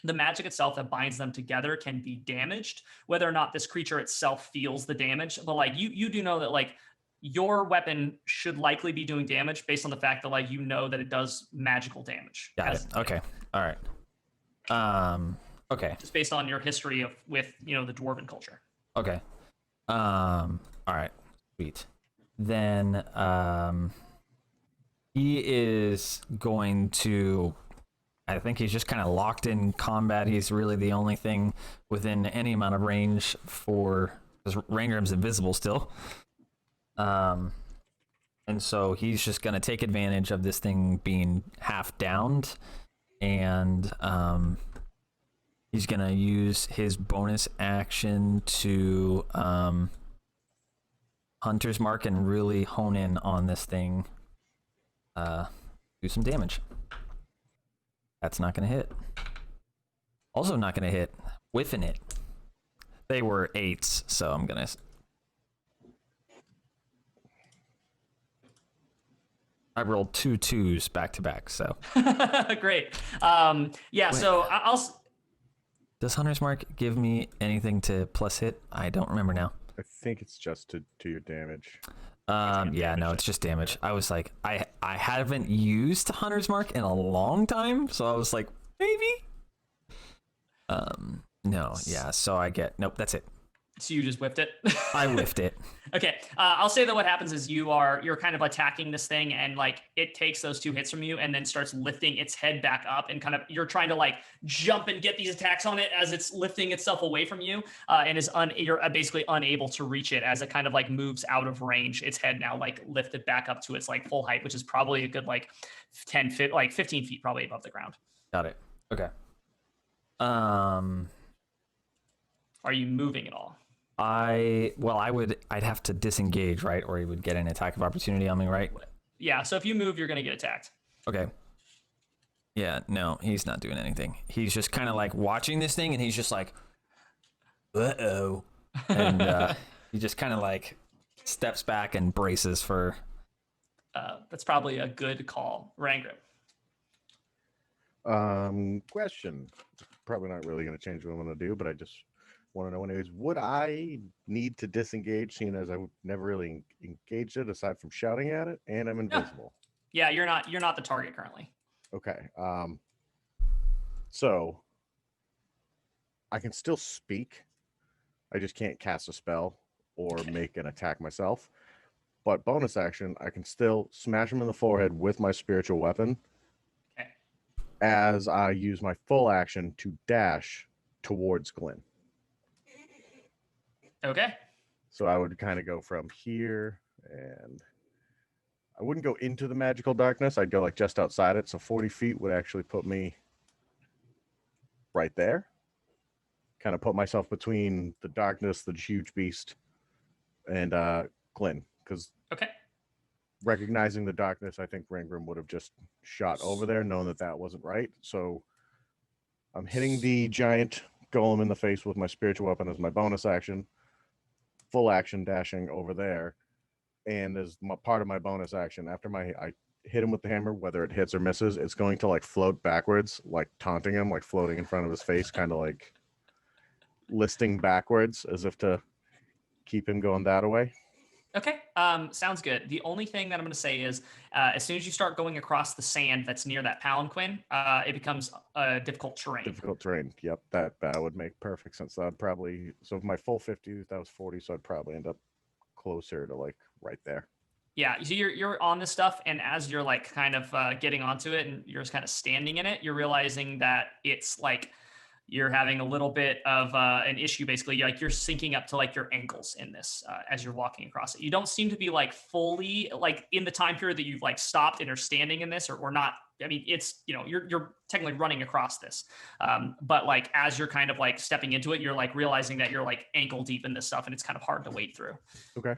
the magic itself that binds them together can be damaged, whether or not this creature itself feels the damage. But like you do know that like your weapon should likely be doing damage based on the fact that like you know that it does magical damage. Got it. Okay. All right. Okay. Just based on your history with the dwarven culture. Okay. All right. Sweet. Then he is going to. I think he's just kind of locked in combat. He's really the only thing within any amount of range for, because Rangrim's invisible still. And so he's just going to take advantage of this thing being half downed, and he's going to use his bonus action to Hunter's Mark and really hone in on this thing. Do some damage. That's not going to hit. Also not going to hit. Whiffing it. They were 8s, so I'm going to... I rolled 2 2s back to back, so... Great. Yeah, so I'll... Does Hunter's Mark give me anything to plus hit? I don't remember now. I think it's just to your damage. Yeah, no, it's just damage. I was like, I haven't used Hunter's Mark in a long time, so I was like, maybe. No, yeah. So I get nope. That's it. So you just whipped it? I whiffed it. Okay. I'll say that what happens is you're kind of attacking this thing, and like it takes those 2 hits from you and then starts lifting its head back up, and kind of you're trying to like jump and get these attacks on it as it's lifting itself away from you, and you're basically unable to reach it as it kind of like moves out of range. Its head now like lifted back up to its like full height, which is probably a good like 10 feet, like 15 feet probably above the ground. Got it. Okay. Are you moving at all? I'd have to disengage, right? Or he would get an attack of opportunity on me, right? Yeah, so if you move, you're going to get attacked. Okay. Yeah, no, he's not doing anything. He's just kind of like watching this thing, and he's just like, uh-oh. And he just kind of like steps back and braces for... That's probably a good call. Rangrim. Question. Probably not really going to change what I'm going to do, but I just want to know anyways, would I need to disengage, seeing as I never really engaged it aside from shouting at it, and I'm invisible? Yeah, you're not the target currently. Okay. So I can still speak. I just can't cast a spell or make an attack myself. But bonus action, I can still smash him in the forehead with my spiritual weapon. Okay. As I use my full action to dash towards Glynn. Okay. So I would kind of go from here, and I wouldn't go into the magical darkness. I'd go like just outside it. So 40 feet would actually put me right there. Kind of put myself between the darkness, the huge beast, and Glynn. Because okay. Recognizing the darkness, I think Rangrim would have just shot over there, knowing that that wasn't right. So I'm hitting the giant golem in the face with my spiritual weapon as my bonus action. Full action dashing over there, and as part of my bonus action, after I hit him with the hammer, whether it hits or misses, it's going to like float backwards, like taunting him, like floating in front of his face, kind of like listing backwards as if to keep him going that way. Okay, sounds good. The only thing that I'm going to say is as soon as you start going across the sand that's near that palanquin, it becomes difficult terrain. Difficult terrain. Yep, that would make perfect sense. I'd probably, so if my full 50, that was 40, so I'd probably end up closer to like right there. Yeah, so you're on this stuff, and as you're like kind of getting onto it, and you're just kind of standing in it, you're realizing that it's like you're having a little bit of an issue. Basically, like you're sinking up to like your ankles in this as you're walking across it. You don't seem to be like fully like in the time period that you've like stopped and are standing in this, or not. I mean, it's, you know, you're technically running across this, but like as you're kind of like stepping into it, you're like realizing that you're like ankle deep in this stuff, and it's kind of hard to wade through. Okay.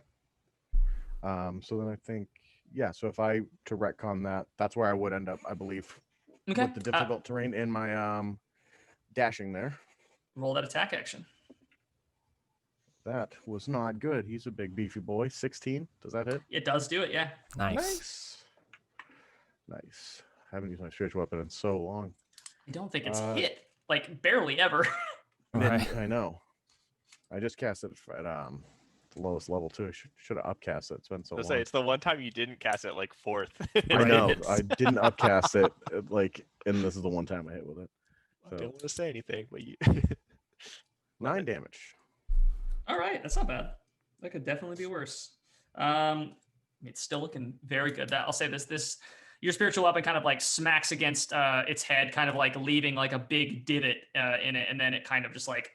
So then I think, yeah. So if I to retcon that, that's where I would end up, I believe, Okay. with the difficult terrain in my dashing there. Roll that attack action. That was not good. He's a big beefy boy. 16. Does that hit? It does do it, yeah. Nice. Nice. Haven't used my spiritual weapon in so long. I don't think it's hit, like barely ever. Right. I know. I just cast it at the lowest level too. I should have upcast it. It's been so long. Say it's the one time you didn't cast it like 4th. I know. I didn't upcast it like, and this is the one time I hit with it. I don't want to say anything, but you 9 damage. All right, that's not bad. That could definitely be worse. It's still looking very good. That I'll say this your spiritual weapon kind of like smacks against its head, kind of like leaving like a big divot in it, and then it kind of just like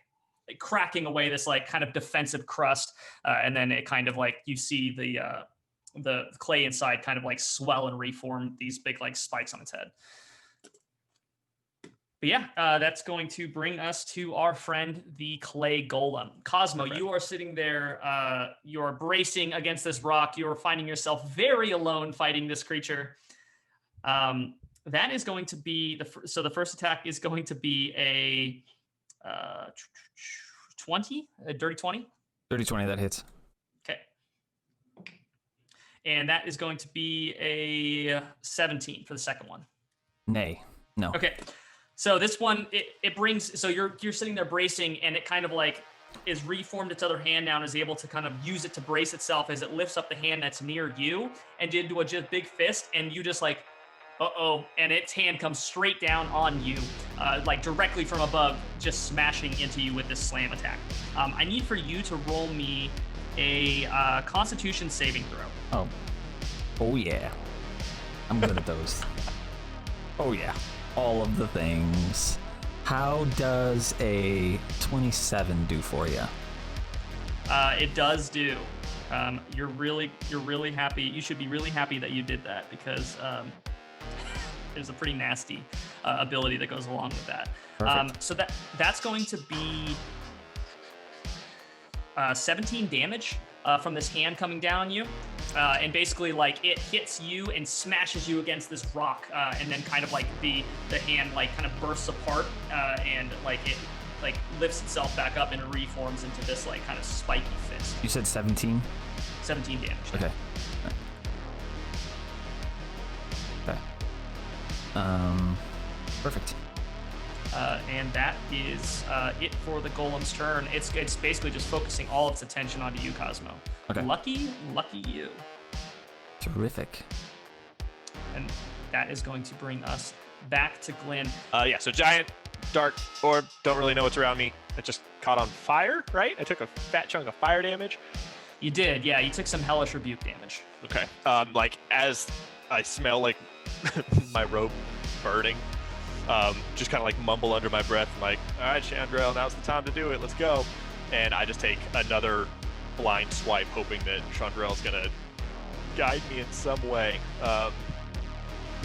cracking away this like kind of defensive crust, and then it kind of like you see the clay inside kind of like swell and reform these big like spikes on its head. But yeah, that's going to bring us to our friend, the clay golem. Cosmo, you are sitting there. You're bracing against this rock. You're finding yourself very alone fighting this creature. That is going to be the first attack is going to be a 20, a dirty 20. Dirty 20, that hits. Okay. And that is going to be a 17 for the second one. Nay, no. Okay. So this one, it brings, so you're sitting there bracing, and it kind of like is reformed its other hand now and is able to kind of use it to brace itself as it lifts up the hand that's near you and did do a just big fist, and you just like, uh-oh, and its hand comes straight down on you, like directly from above, just smashing into you with this slam attack. I need for you to roll me a Constitution saving throw. Oh yeah. I'm good at those. Oh yeah. All of the things. How does a 27 do for you? It does do. You're really happy. You should be really happy that you did that, because there's a pretty nasty ability that goes along with that. So that's going to be 17 damage from this hand coming down on you. And basically, like, it hits you and smashes you against this rock, and then kind of like the hand like kind of bursts apart, and like it like lifts itself back up and reforms into this like kind of spiky fist. You said 17? 17 damage. Okay. Okay. Perfect. And that is it for the golem's turn. It's basically just focusing all its attention onto you, Cosmo. Okay. Lucky you. Terrific. And that is going to bring us back to Glynn. So giant dark orb. Don't really know what's around me. It just caught on fire, right? I took a fat chunk of fire damage. You did, yeah. You took some hellish rebuke damage. Okay. Like as I smell like my robe burning, just kind of like mumble under my breath, like, all right, Chandrell, now's the time to do it. Let's go. And I just take another blind swipe, hoping that Chandrell's gonna guide me in some way. I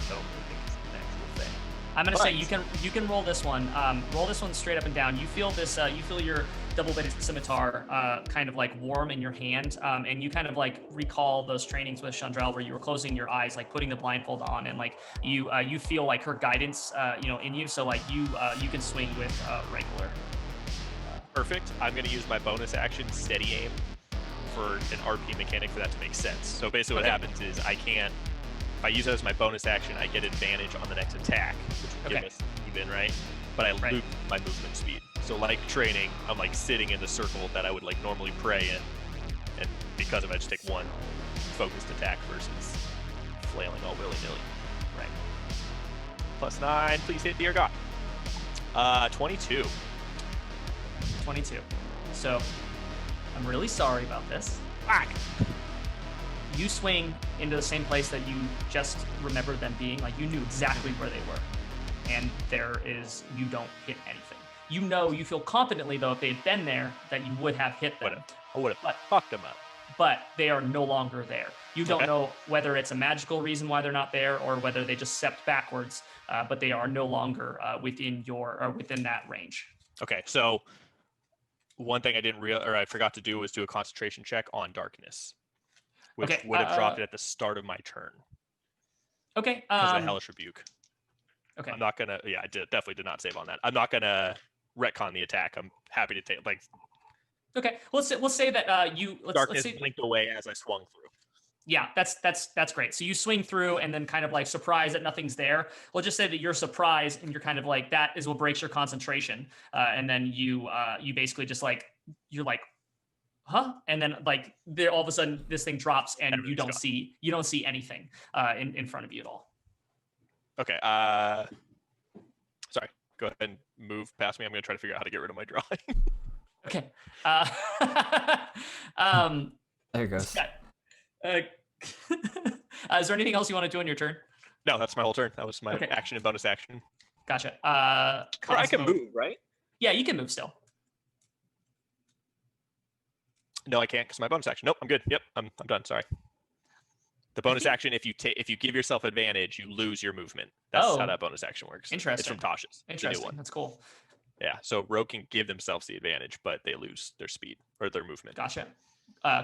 don't really think it's an actual thing. I'm gonna say you can roll this one. Roll this one straight up and down. You feel this. You feel your double-bladed scimitar kind of like warm in your hand, and you kind of like recall those trainings with Chandrell where you were closing your eyes, like putting the blindfold on, and like you feel like her guidance, in you. So like you can swing with regular. Perfect. I'm gonna use my bonus action, steady aim, for an RP mechanic for that to make sense. So basically what happens is I can't, if I use it as my bonus action, I get advantage on the next attack, which would give us even, right? But I lose my movement speed. So like training, I'm like sitting in the circle that I would like normally pray in, and because of it, I just take one focused attack versus flailing all willy-nilly. Right. +9, please hit, dear God. 22. 22. So I'm really sorry about this. Fuck. You swing into the same place that you just remembered them being. Like, you knew exactly where they were. And you don't hit anything. You feel confidently, though, if they had been there, that you would have hit them. I would have fucked them up. But they are no longer there. You don't know whether it's a magical reason why they're not there or whether they just stepped backwards, but they are no longer within that range. Okay, so one thing I forgot to do was do a concentration check on darkness, which would have dropped it at the start of my turn. Okay. Because of the hellish rebuke. Okay. I'm not gonna. Yeah, definitely did not save on that. I'm not gonna retcon the attack. I'm happy to take Okay. Let's say that darkness blinked away as I swung through. Yeah, that's great. So you swing through and then kind of like surprised that nothing's there. We'll just say that you're surprised and you're kind of like, that is what breaks your concentration. And then you basically just like, you're like, huh? And then like all of a sudden this thing drops and you don't see anything in front of you at all. Okay. Sorry. Go ahead and move past me. I'm gonna try to figure out how to get rid of my drawing. Okay. Um, There it goes. uh, is there anything else you want to do on your turn? No, that's my whole turn. That was my Okay. action and bonus action. Gotcha. Or I can Cosmo- move, right? Yeah, you can move still. No, I can't because my bonus action. Nope, I'm good. Yep, I'm done. Sorry. The bonus action, if you give yourself advantage, you lose your movement. That's how that bonus action works. Interesting. It's from Tasha's. It's a new Interesting. one. That's cool. Yeah. So Rogue can give themselves the advantage, but they lose their speed or their movement. Gotcha.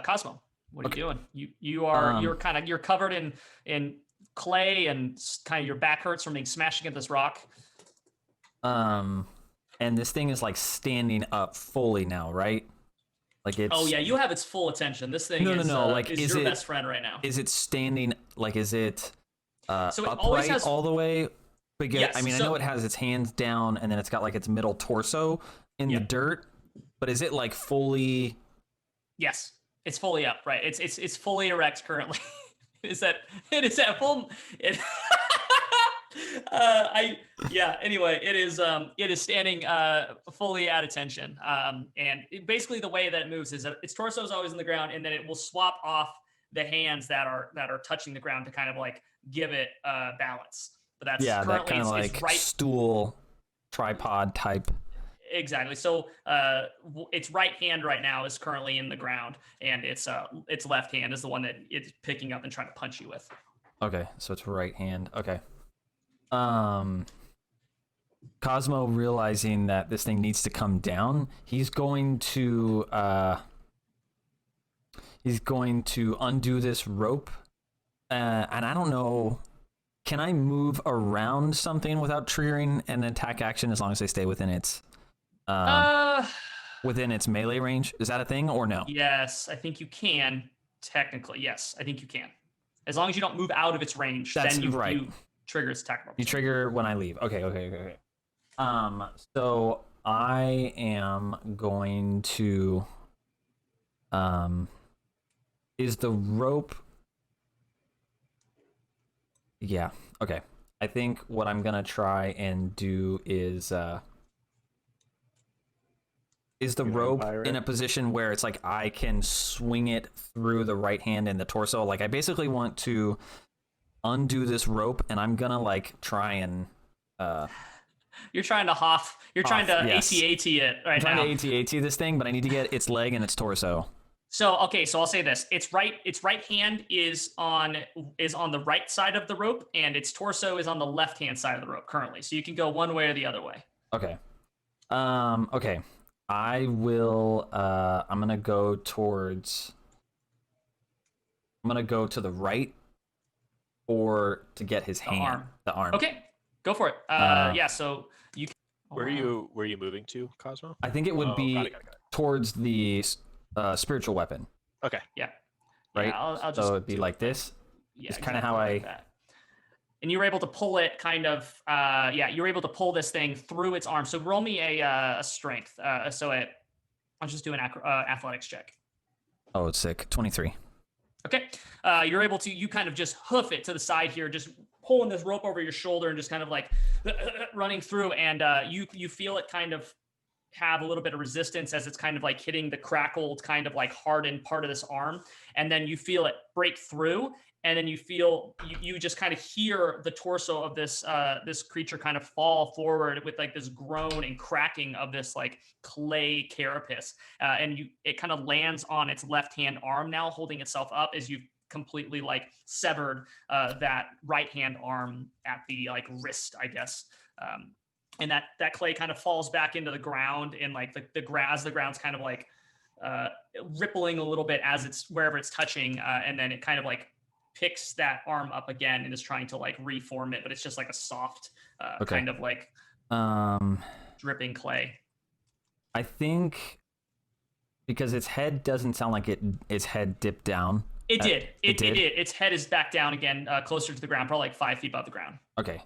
Cosmo, what are you doing? You're covered in clay and kind of your back hurts from being smashed against this rock. And this thing is like standing up fully now, right? Like it's. Oh yeah, you have its full attention. This thing is Like, is your best friend right now. Is it standing? Like, is it So it always upright has all the way? Because, Yes, I mean, I know it has its hands down, and then it's got like its middle torso in the dirt. But is it like fully? Yes, it's fully up. Right. It's fully erect currently. It is at full. Anyway, it is standing fully at attention. Basically the way that it moves is that its torso is always in the ground, and then it will swap off the hands that are touching the ground to kind of like give it balance. But that's currently that kind of like it's right stool tripod type. Exactly. So its right hand right now is currently in the ground, and its left hand is the one that it's picking up and trying to punch you with. Okay, so it's right hand. Okay. Cosmo, realizing that this thing needs to come down, he's going to undo this rope. And I don't know, can I move around something without triggering an attack action as long as they stay within its melee range? Is that a thing or no? Yes, I think you can. Technically, yes, I think you can. As long as you don't move out of its range, then you trigger its attack roll. You trigger when I leave. Okay. So I am going to is the rope. Yeah, okay. I think what I'm gonna try and do is the rope in a position where it's like I can swing it through the right hand and the torso. Like I basically want to undo this rope, and I'm gonna like try and You're trying to AT-AT it right now. I'm trying to AT-AT this thing, but I need to get its leg and its torso. So I'll say this: its right hand is on the right side of the rope, and its torso is on the left hand side of the rope currently. So you can go one way or the other way. Okay. Okay. I will. I'm gonna go towards. I'm gonna go to the right, or to get his hand. The arm. Okay, go for it. Yeah. So you. Where are you moving to, Cosmo? I think it would be got it. towards the spiritual weapon. Okay. Yeah. Right. Yeah, I'll just so it'd be like this. Yeah. It's kind of how like that. And you were able to pull it kind of. You were able to pull this thing through its arm. So roll me a strength. I'll just do an athletics check. Oh, it's sick. 23. Okay. You're able to. You kind of just hoof it to the side here, just pulling this rope over your shoulder and just kind of like running through, and you feel it kind of have a little bit of resistance as it's kind of like hitting the crackled, kind of like hardened part of this arm, and then you feel it break through, and then you feel you just kind of hear the torso of this creature kind of fall forward with like this groan and cracking of this like clay carapace, and it kind of lands on its left hand arm now, holding itself up as you've completely like severed that right hand arm at the like wrist, I guess. And that clay kind of falls back into the ground, and like the ground's kind of like rippling a little bit as it's wherever it's touching, and then it kind of like picks that arm up again and is trying to like reform it, but it's just like a soft kind of like dripping clay. I think because its head doesn't sound like its head dipped down. It did. It did. Its head is back down again, closer to the ground, probably like 5 feet above the ground. Okay.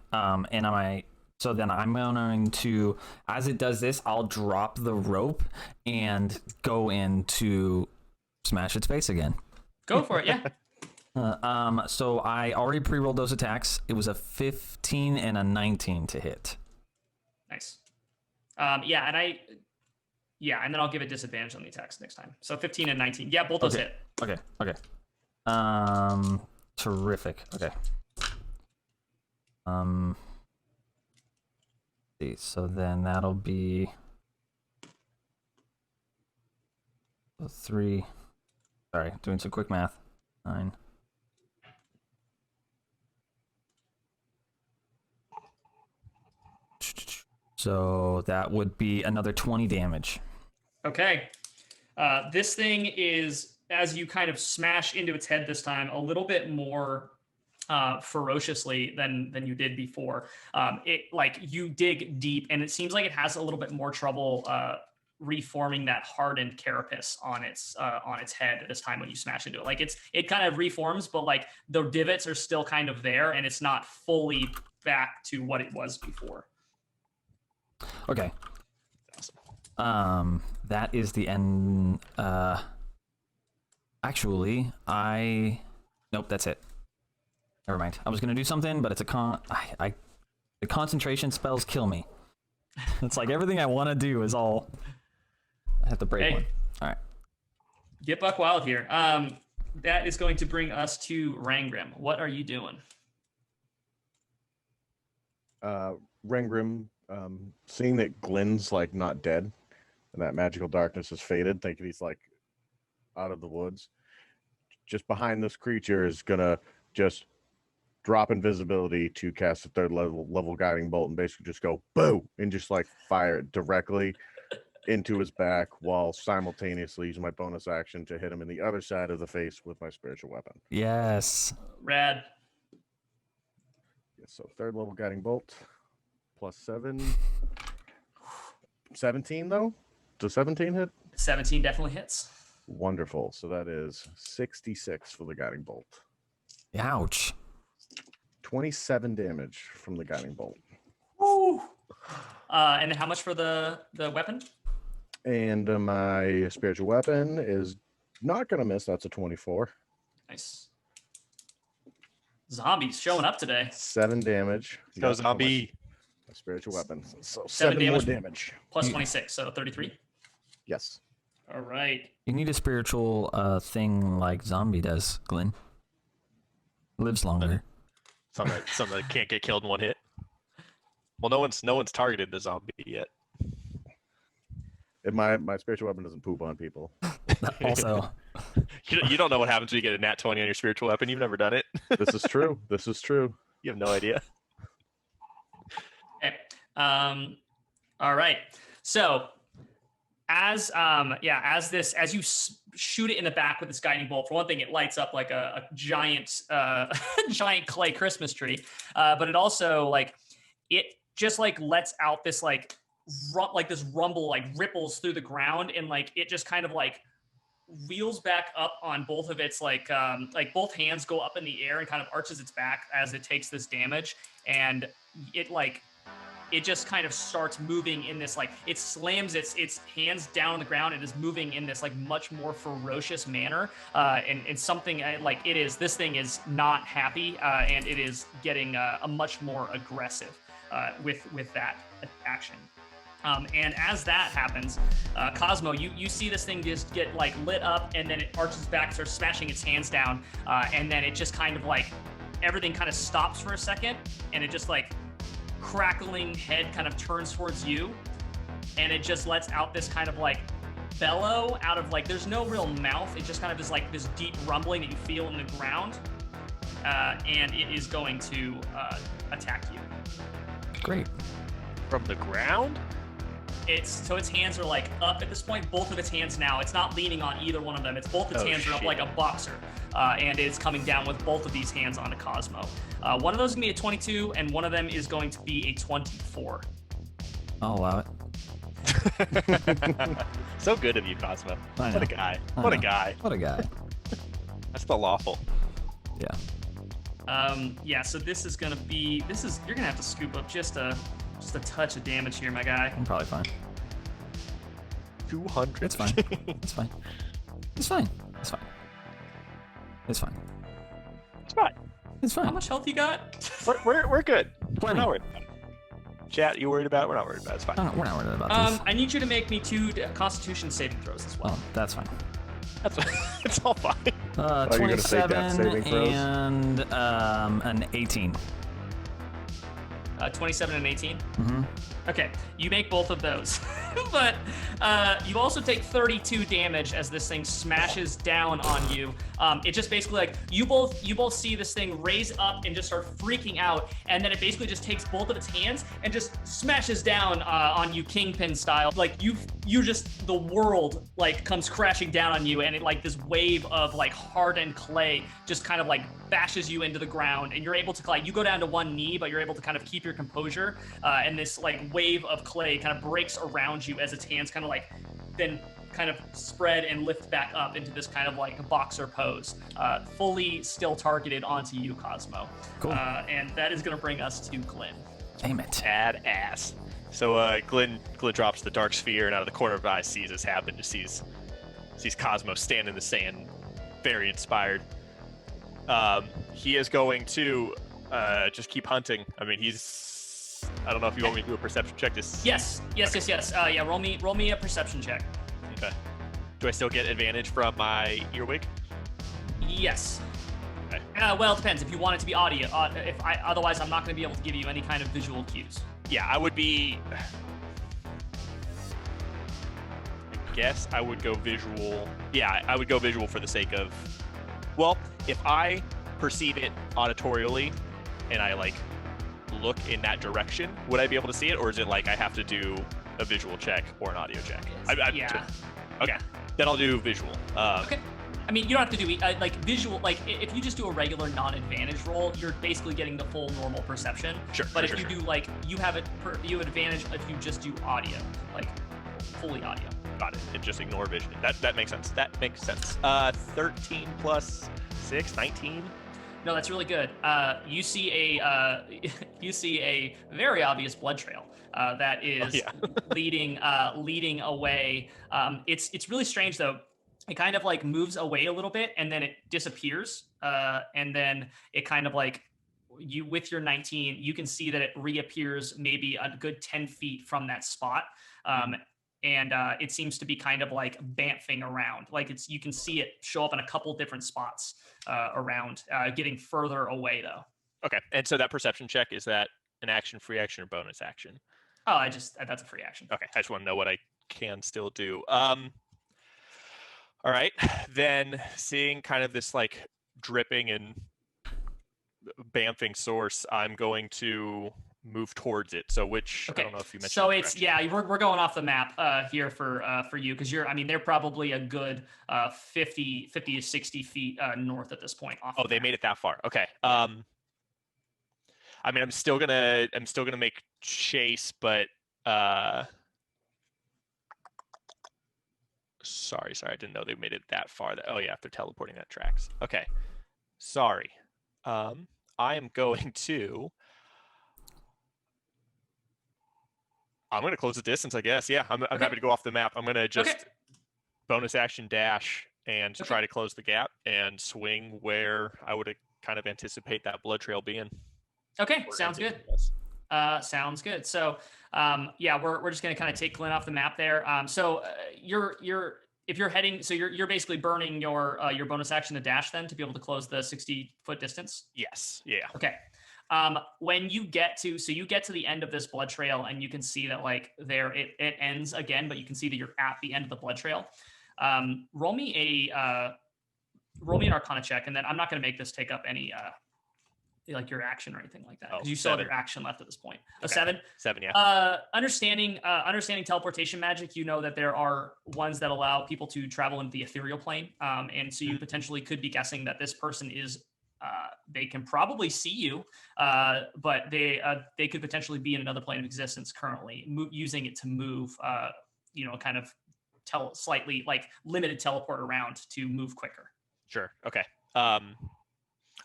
So then I'm going to, as it does this, I'll drop the rope and go in to smash its face again. Go for it, yeah. So I already pre-rolled those attacks. It was a 15 and a 19 to hit. Nice. And Yeah, and then I'll give it disadvantage on the attacks next time. So 15 and 19. Yeah, both those hit. Okay. Terrific. Okay. See, so then that'll be 3. Sorry, doing some quick math. 9. So that would be another 20 damage. Okay. This thing is, as you kind of smash into its head this time, a little bit more ferociously than you did before. It like you dig deep, and it seems like it has a little bit more trouble reforming that hardened carapace on its head this time when you smash into it. Like it kind of reforms, but like the divots are still kind of there, and it's not fully back to what it was before. Okay. That is the end. Actually, nope, that's it. Never mind. I was gonna do something, but it's a the concentration spells kill me. It's like everything I want to do is all. I have to break one. All right. Get buck wild here. That is going to bring us to Rangrim. What are you doing? Rangrim, seeing that Glynn's like not dead and that magical darkness has faded, thinking he's like out of the woods, just behind this creature is gonna just drop invisibility to cast a third level guiding bolt and basically just go boo and just like fire it directly into his back while simultaneously using my bonus action to hit him in the other side of the face with my spiritual weapon. Yes. Rad. Yes, so third level guiding bolt plus 7. 17 though? Does 17 hit? 17 definitely hits. Wonderful. So that is 66 for the guiding bolt. Ouch. 27 damage from the guiding bolt. Woo. And then how much for the weapon? And my spiritual weapon is not going to miss. That's a 24. Nice. Zombies showing up today. 7 damage. Go zombie. My spiritual weapon. So 7 7 more damage. damage. Plus 26, so 33. Yes. All right. You need a spiritual thing like zombie does, Glynn. Lives longer. Something that can't get killed in one hit. Well, no one's targeted the zombie yet. And my spiritual weapon doesn't poop on people. Also, You don't know what happens when you get a nat 20 on your spiritual weapon. You've never done it. This is true. This is true. You have no idea. Okay. All right. So as you shoot it in the back with this guiding bolt, for one thing, it lights up like a giant giant clay Christmas tree. But it also like it just like lets out this like this rumble, like ripples through the ground, and like it just kind of like wheels back up on both of its like both hands go up in the air and kind of arches its back as it takes this damage, and it just kind of starts moving in this, like, it slams its hands down on the ground and is moving in this, like, much more ferocious manner. And something like this thing is not happy, and it is getting a much more aggressive with that action. And as that happens, Cosmo, you see this thing just get, like, lit up, and then it arches back, starts smashing its hands down, and then it just kind of, like, everything kind of stops for a second, and it just, like, crackling head kind of turns towards you, and it just lets out this kind of like bellow out of like, there's no real mouth, it just kind of is like this deep rumbling that you feel in the ground, and it is going to attack you. great. From the ground? Its hands are like up at this point, both of its hands now. It's not leaning on either one of them. It's both its hands are up like a boxer, and it's coming down with both of these hands onto Cosmo. One of those is going to be a 22, and one of them is going to be a 24. I'll allow it. So good of you, Kazmo. I know. What a guy. I What a know. guy. What a guy. That's the lawful. Yeah. So this is going to be, you're going to have to scoop up just a touch of damage here, my guy. I'm probably fine. 200. It's fine. It's fine. It's fine. It's fine. It's fine. It's fine. It's fine. How much health you got? We're good. Plenty. No, Chat, you worried about it? We're not worried about it. It's fine. Oh, we're not worried about this. I need you to make me 2 Constitution saving throws as well. Oh, that's fine. It's all fine. Are you gonna say death 27 saving throws? and an 18. 27 and 18. Mm-hmm. Okay, you make both of those, but you also take 32 damage as this thing smashes down on you. It just basically like you both see this thing raise up and just start freaking out, and then it basically just takes both of its hands and just smashes down on you, Kingpin style. Like you just the world like comes crashing down on you, and it like this wave of like hardened clay just kind of like bashes you into the ground, and you're able to like you go down to one knee, but you're able to kind of keep your composure, and this like wave of clay kind of breaks around you as its hands kind of like then kind of spread and lift back up into this kind of like boxer pose, fully still targeted onto you, Cosmo. Cool. And that is going to bring us to Glynn. Damn it. Badass. So Glynn drops the dark sphere, and out of the corner of his eye sees this happen. Just sees Cosmo stand in the sand, very inspired. He is going to just keep hunting. I mean, I don't know if you want me to do a perception check. Yes. Yeah, roll me a perception check. Okay. Do I still get advantage from my earwig? Yes. Okay. Well, it depends. If you want it to be audio, otherwise I'm not going to be able to give you any kind of visual cues. Yeah, I would be. I guess I would go visual. Yeah, I would go visual for the sake of. Well, if I perceive it auditorially, and I like look in that direction, would I be able to see it, or is it like I have to do a visual check or an audio check? Yeah. Okay, then I'll do visual. Okay. I mean, you don't have to do like visual. Like if you just do a regular non-advantage roll, you're basically getting the full normal perception. Sure. But sure, if you sure. do like you have advantage if you just do audio, like fully audio. Got it. And just ignore vision. That makes sense. 13 plus 6, 19. No, that's really good. You see a very obvious blood trail that is leading away. It's really strange though. It kind of like moves away a little bit and then it disappears. And then it kind of like you with your 19, you can see that it reappears maybe a good 10 feet from that spot. And it seems to be kind of like bamfing around. Like you can see it show up in a couple different spots around, getting further away though. Okay, and so that perception check, is that an action, free action, or bonus action? Oh, that's a free action. Okay, I just want to know what I can still do. All right, then seeing kind of this like dripping and bamfing source, I'm going to move towards it. So which okay. I don't know if you mentioned. So it's we're going off the map here for you because they're probably a good 50 to 60 feet north at this point. Off they made it that far. Okay. I mean, I'm still gonna make chase, but sorry, I didn't know they made it that far. Oh yeah, if they're teleporting, that tracks. Okay, sorry. I am going to. I'm going to close the distance, I guess. Yeah, I'm happy to go off the map. I'm going to just bonus action dash and try to close the gap and swing where I would kind of anticipate that blood trail being. Okay, sounds good. Sounds good. So, we're just going to kind of take Glynn off the map there. So if you're heading, so you're basically burning your bonus action to dash then to be able to close the 60-foot distance. Yes. Yeah. Okay. When you get to the end of this blood trail and you can see that like it ends again, but you can see that you're at the end of the blood trail. Roll me an Arcana check, and then I'm not going to make this take up any like your action or anything like that because you still have your action left at this point. A 7. 7, yeah. Understanding teleportation magic, you know that there are ones that allow people to travel into the ethereal plane, and so you potentially could be guessing that this person is. They can probably see you, but they could potentially be in another plane of existence currently, using it to move, kind of slightly like limited teleport around to move quicker. Sure. Okay.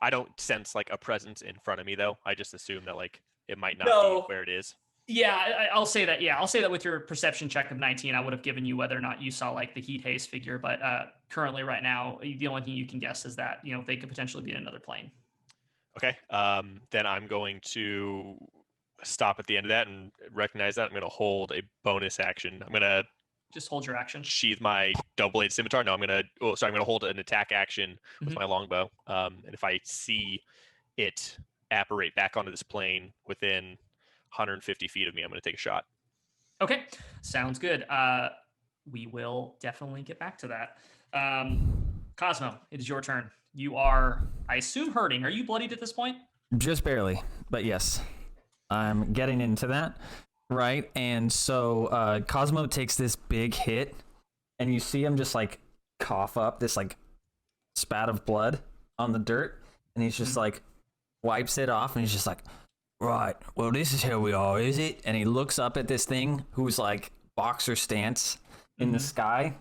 I don't sense like a presence in front of me though. I just assume that like it might not be where it is. Yeah, I'll say that. Yeah, I'll say that with your perception check of 19, I would have given you whether or not you saw like the heat haze figure. But currently, right now, the only thing you can guess is that they could potentially be in another plane. Okay. Then I'm going to stop at the end of that and recognize that. I'm going to hold a bonus action. I'm going to Just hold your action. sheath my double-bladed scimitar. No, I'm going to hold an attack action with my longbow. And if I see it apparate back onto this plane within 150 feet of me, I'm going to take a shot. Okay, sounds good. We will definitely get back to that. Cosmo, it is your turn. You are, I assume, hurting. Are you bloodied at this point? Just barely, but yes, I'm getting into that, right? And so Cosmo takes this big hit, and you see him just like cough up this like spat of blood on the dirt, and he's just like wipes it off, and he's just like, right, well, this is how we are, is it? And he looks up at this thing who's like boxer stance in the sky,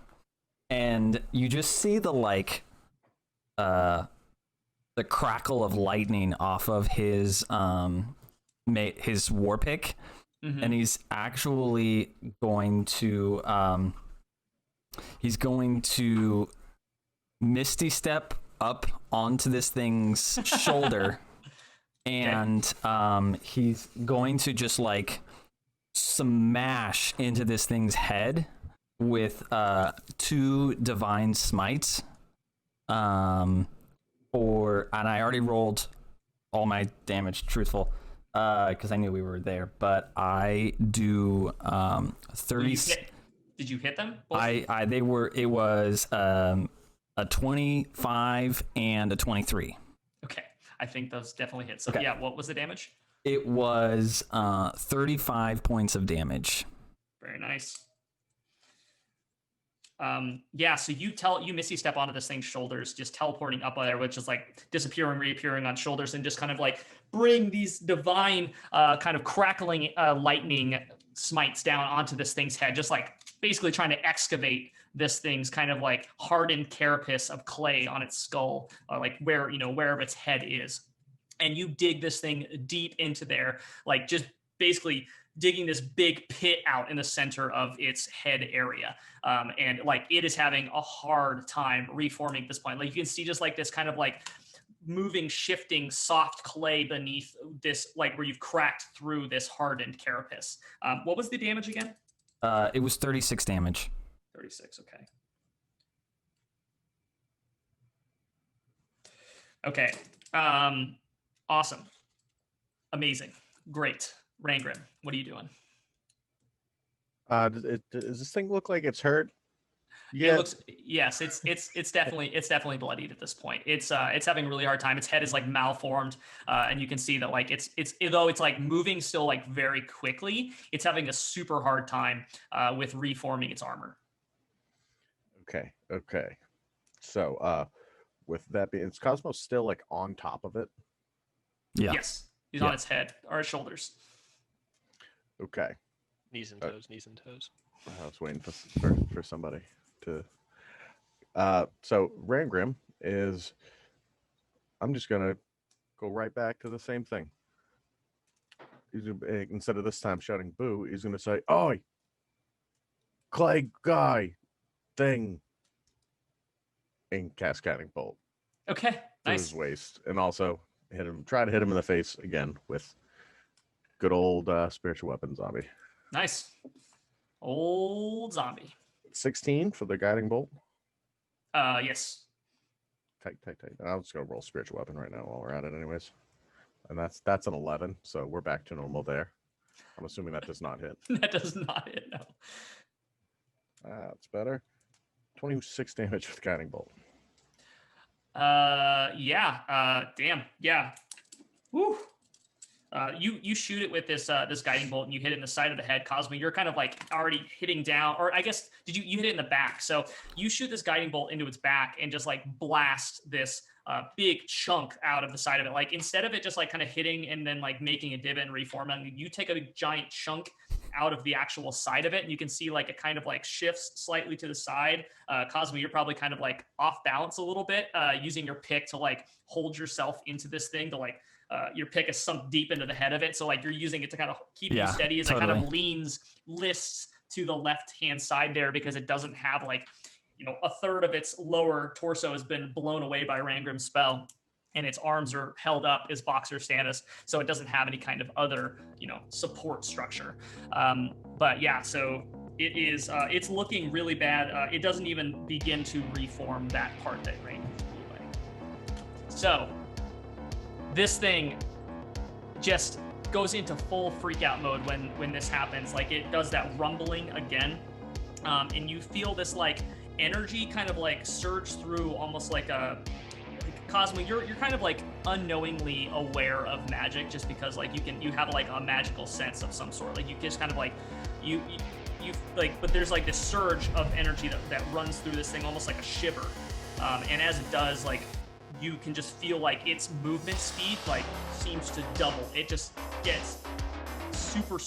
and you just see the like the crackle of lightning off of his war pick, and he's actually going to misty step up onto this thing's shoulder, and he's going to just like smash into this thing's head with 2 divine smites. And I already rolled all my damage, truthful, because I knew we were there, but I do 30. Did you hit them? It was a 25 and a 23. Okay, I think those definitely hit. So Okay. yeah, what was the damage? It was 35 points of damage. Very nice. So you misty step onto this thing's shoulders, just teleporting up there, which is like disappearing, reappearing on shoulders, and just kind of like bring these divine kind of crackling lightning smites down onto this thing's head, just like basically trying to excavate this thing's kind of like hardened carapace of clay on its skull, like wherever its head is. And you dig this thing deep into there, like just basically digging this big pit out in the center of its head area. And like it is having a hard time reforming at this point. Like you can see just like this kind of like moving, shifting, soft clay beneath this, like where you've cracked through this hardened carapace. What was the damage again? It was 36 damage. 36, okay. Okay. Awesome. Amazing. Great. Rangrim, what are you doing? Does this thing look like it's hurt? Yeah. It looks, yes, it's definitely bloodied at this point. It's having a really hard time. Its head is like malformed, and you can see that like it's though it's like moving still like very quickly, it's having a super hard time with reforming its armor. Okay. So with that being, is Cosmo still like on top of it? Yeah. Yes. He's on its head or its shoulders. Okay. Knees and toes. I was waiting for somebody to. So Rangrim is. I'm just gonna go right back to the same thing. Instead of this time shouting "boo," he's gonna say "Oi, clay guy, thing," and cascading bolt. Okay. To Nice. his waist, and also try to hit him in the face again with good old spiritual weapon zombie. Nice. Old zombie. 16 for the guiding bolt. Yes. Tight. I'm just gonna roll spiritual weapon right now while we're at it, anyways. And that's an 11, so we're back to normal there. I'm assuming that does not hit. That does not hit, no. That's better. 26 damage with guiding bolt. Damn. Yeah. Woo. You shoot it with this guiding bolt and you hit it in the side of the head. Cosmo, you're kind of like already hitting down, or I guess you hit it in the back. So you shoot this guiding bolt into its back and just like blast this big chunk out of the side of it. Like instead of it just like kind of hitting and then like making a divot and reforming, you take a giant chunk out of the actual side of it, and you can see like it kind of like shifts slightly to the side. Cosmo, you're probably kind of like off balance a little bit, using your pick to like hold yourself into this thing to like your pick is sunk deep into the head of it. So like you're using it to kind of keep you steady as it kind of lists to the left-hand side there, because it doesn't have like, a third of its lower torso has been blown away by Rangrim's spell. and its arms are held up as boxer status, so it doesn't have any kind of other, support structure. But yeah, so it is. It's looking really bad. It doesn't even begin to reform that part that Rain blew away. So this thing just goes into full freak out mode when this happens. Like, it does that rumbling again, and you feel this like energy kind of like surge through, almost like a Cosmo. You're kind of like unknowingly aware of magic, just because like you have like a magical sense of some sort. Like, you just kind of like you like, but there's like this surge of energy that runs through this thing, almost like a shiver, and as it does, like, you can just feel like its movement speed like seems to double. It just gets super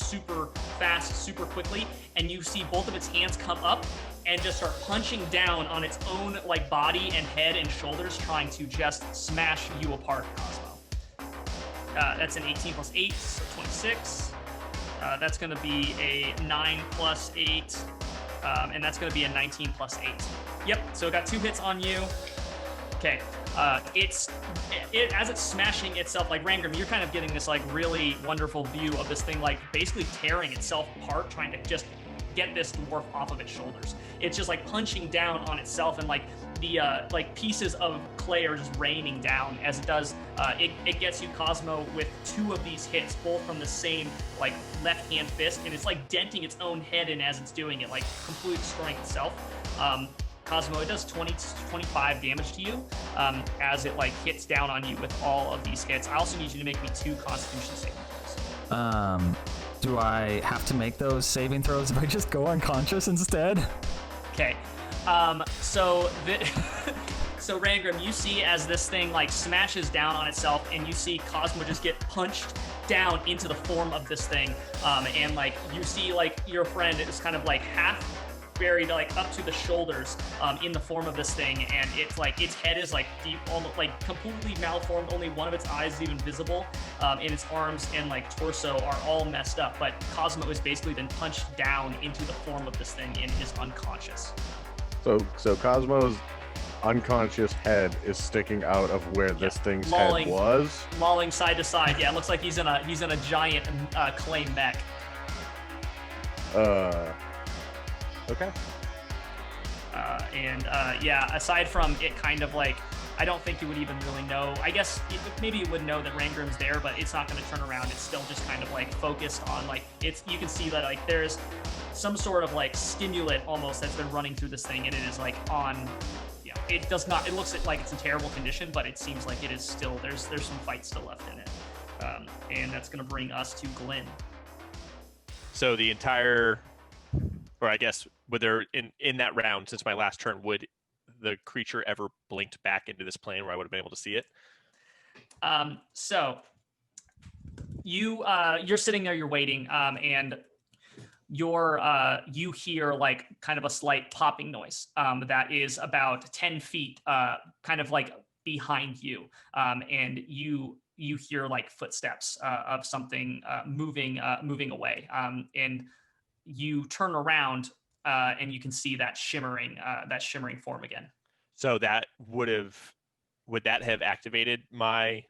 fast super quickly, and you see both of its hands come up and just start punching down on its own like body and head and shoulders, trying to just smash you apart, Cosmo. That's an 18 plus 8, so 26. That's going to be a 9 plus 8, and that's going to be a 19 plus 8. Yep, so it got 2 hits on you. Okay, as it's smashing itself, like, Rangrim, you're kind of getting this like really wonderful view of this thing like basically tearing itself apart, trying to just get this dwarf off of its shoulders. It's just like punching down on itself, and like the like pieces of clay are just raining down as it does. It gets you, Cosmo, with 2 of these hits, both from the same like left hand fist, and it's like denting its own head in as it's doing it, like completely destroying itself. Cosmo, it does 25 damage to you as it like hits down on you with all of these hits. I also need you to make me 2 Constitution saving throws. Do I have to make those saving throws if I just go unconscious instead? Okay. So Rangrim, you see as this thing like smashes down on itself, and you see Cosmo just get punched down into the form of this thing, and like you see like your friend is kind of like half buried like up to the shoulders in the form of this thing, and it's like its head is like deep, almost like completely malformed. Only one of its eyes is even visible, and its arms and like torso are all messed up. But Cosmo has basically been punched down into the form of this thing and is unconscious. So Cosmo's unconscious head is sticking out of where this thing's head was, lolling side to side. Yeah, it looks like he's in a giant clay mech. Okay. Yeah, aside from it kind of like, I don't think you would even really know. I guess maybe you would know that Rangrim's there, but it's not going to turn around. It's still just kind of like focused on like, you can see that like there's some sort of like stimulant almost that's been running through this thing, and it is like on, it does not, it looks like it's in terrible condition, but it seems like it is still, there's some fight still left in it. And that's going to bring us to Glynn. So the entire, or I guess, would there in that round, since my last turn, would the creature ever blinked back into this plane where I would have been able to see it? So you're sitting there, you're waiting, and you hear like kind of a slight popping noise that is about 10 feet kind of like behind you, and you hear like footsteps of something moving away, and you turn around and you can see that shimmering form again. So that would that have activated my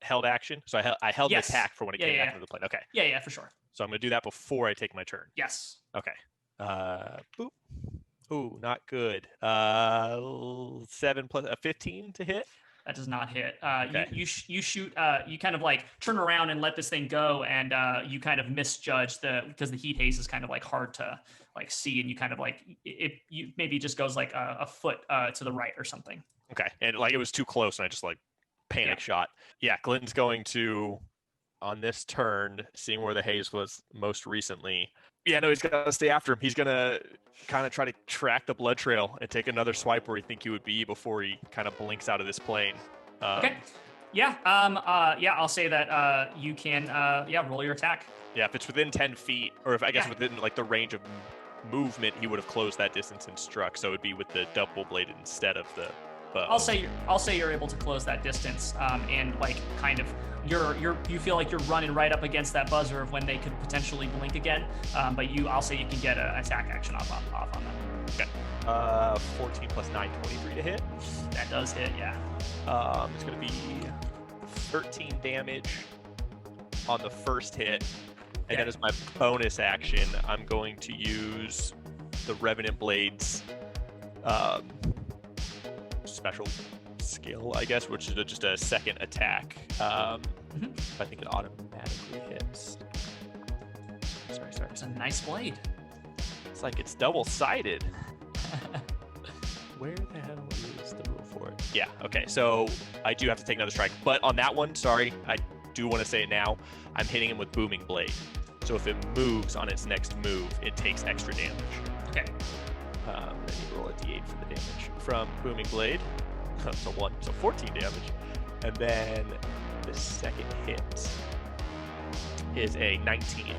held action? So I held Yes. the attack for when it came back into the plane. Okay. Yeah, for sure. So I'm going to do that before I take my turn. Yes. Okay. Boop. Ooh, not good. 7 plus 15 to hit. That does not hit. Okay. You shoot. You kind of like turn around and let this thing go, and you kind of misjudge because the heat haze is kind of like hard to like see, and you kind of like you maybe just goes like a foot to the right or something. Okay, and like it was too close, and I just like panic shot. Yeah, Glynn's going to, on this turn, seeing where the haze was most recently. Yeah, no, he's got to stay after him. He's going to kind of try to track the blood trail and take another swipe where he think he would be before he kind of blinks out of this plane. Okay. Yeah. I'll say that you can. Roll your attack. Yeah, if it's within 10 feet, or if I guess within like the range of movement, he would have closed that distance and struck. So it'd be with the double bladed instead of the bow. I'll say you're able to close that distance, and like kind of you feel like you're running right up against that buzzer of when they could potentially blink again. But I'll say you can get an attack action off on them. Okay. 14 plus 9, 23 to hit. That does hit, yeah. It's going to be 13 damage on the first hit. And then as my bonus action, I'm going to use the Revenant Blade's special skill, I guess, which is just a second attack. I think it automatically hits. Sorry. It's a nice blade. It's like it's double-sided. Where the hell is the rule for it? Yeah, okay, so I do have to take another strike. But on that one, sorry, I do want to say it now, I'm hitting him with Booming Blade. So if it moves on its next move, it takes extra damage. Okay. Then you roll a d8 for the damage from Booming Blade. So 1, so 14 damage. And then the second hit is a 19.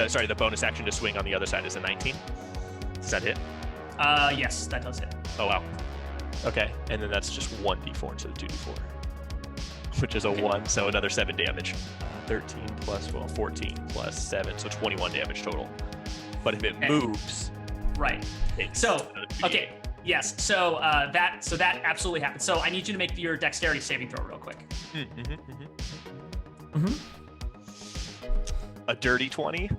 Sorry, the bonus action to swing on the other side is a 19. Does that hit? Yes, that does hit. Oh, wow. Okay, and then that's just 1d4 instead of 2d4, which is a 1, so another 7 damage. 13 plus, 14 plus 7, so 21 damage total. But if it moves... Right. So, okay, yes, so that absolutely happens. So I need you to make your dexterity saving throw real quick. A dirty 20?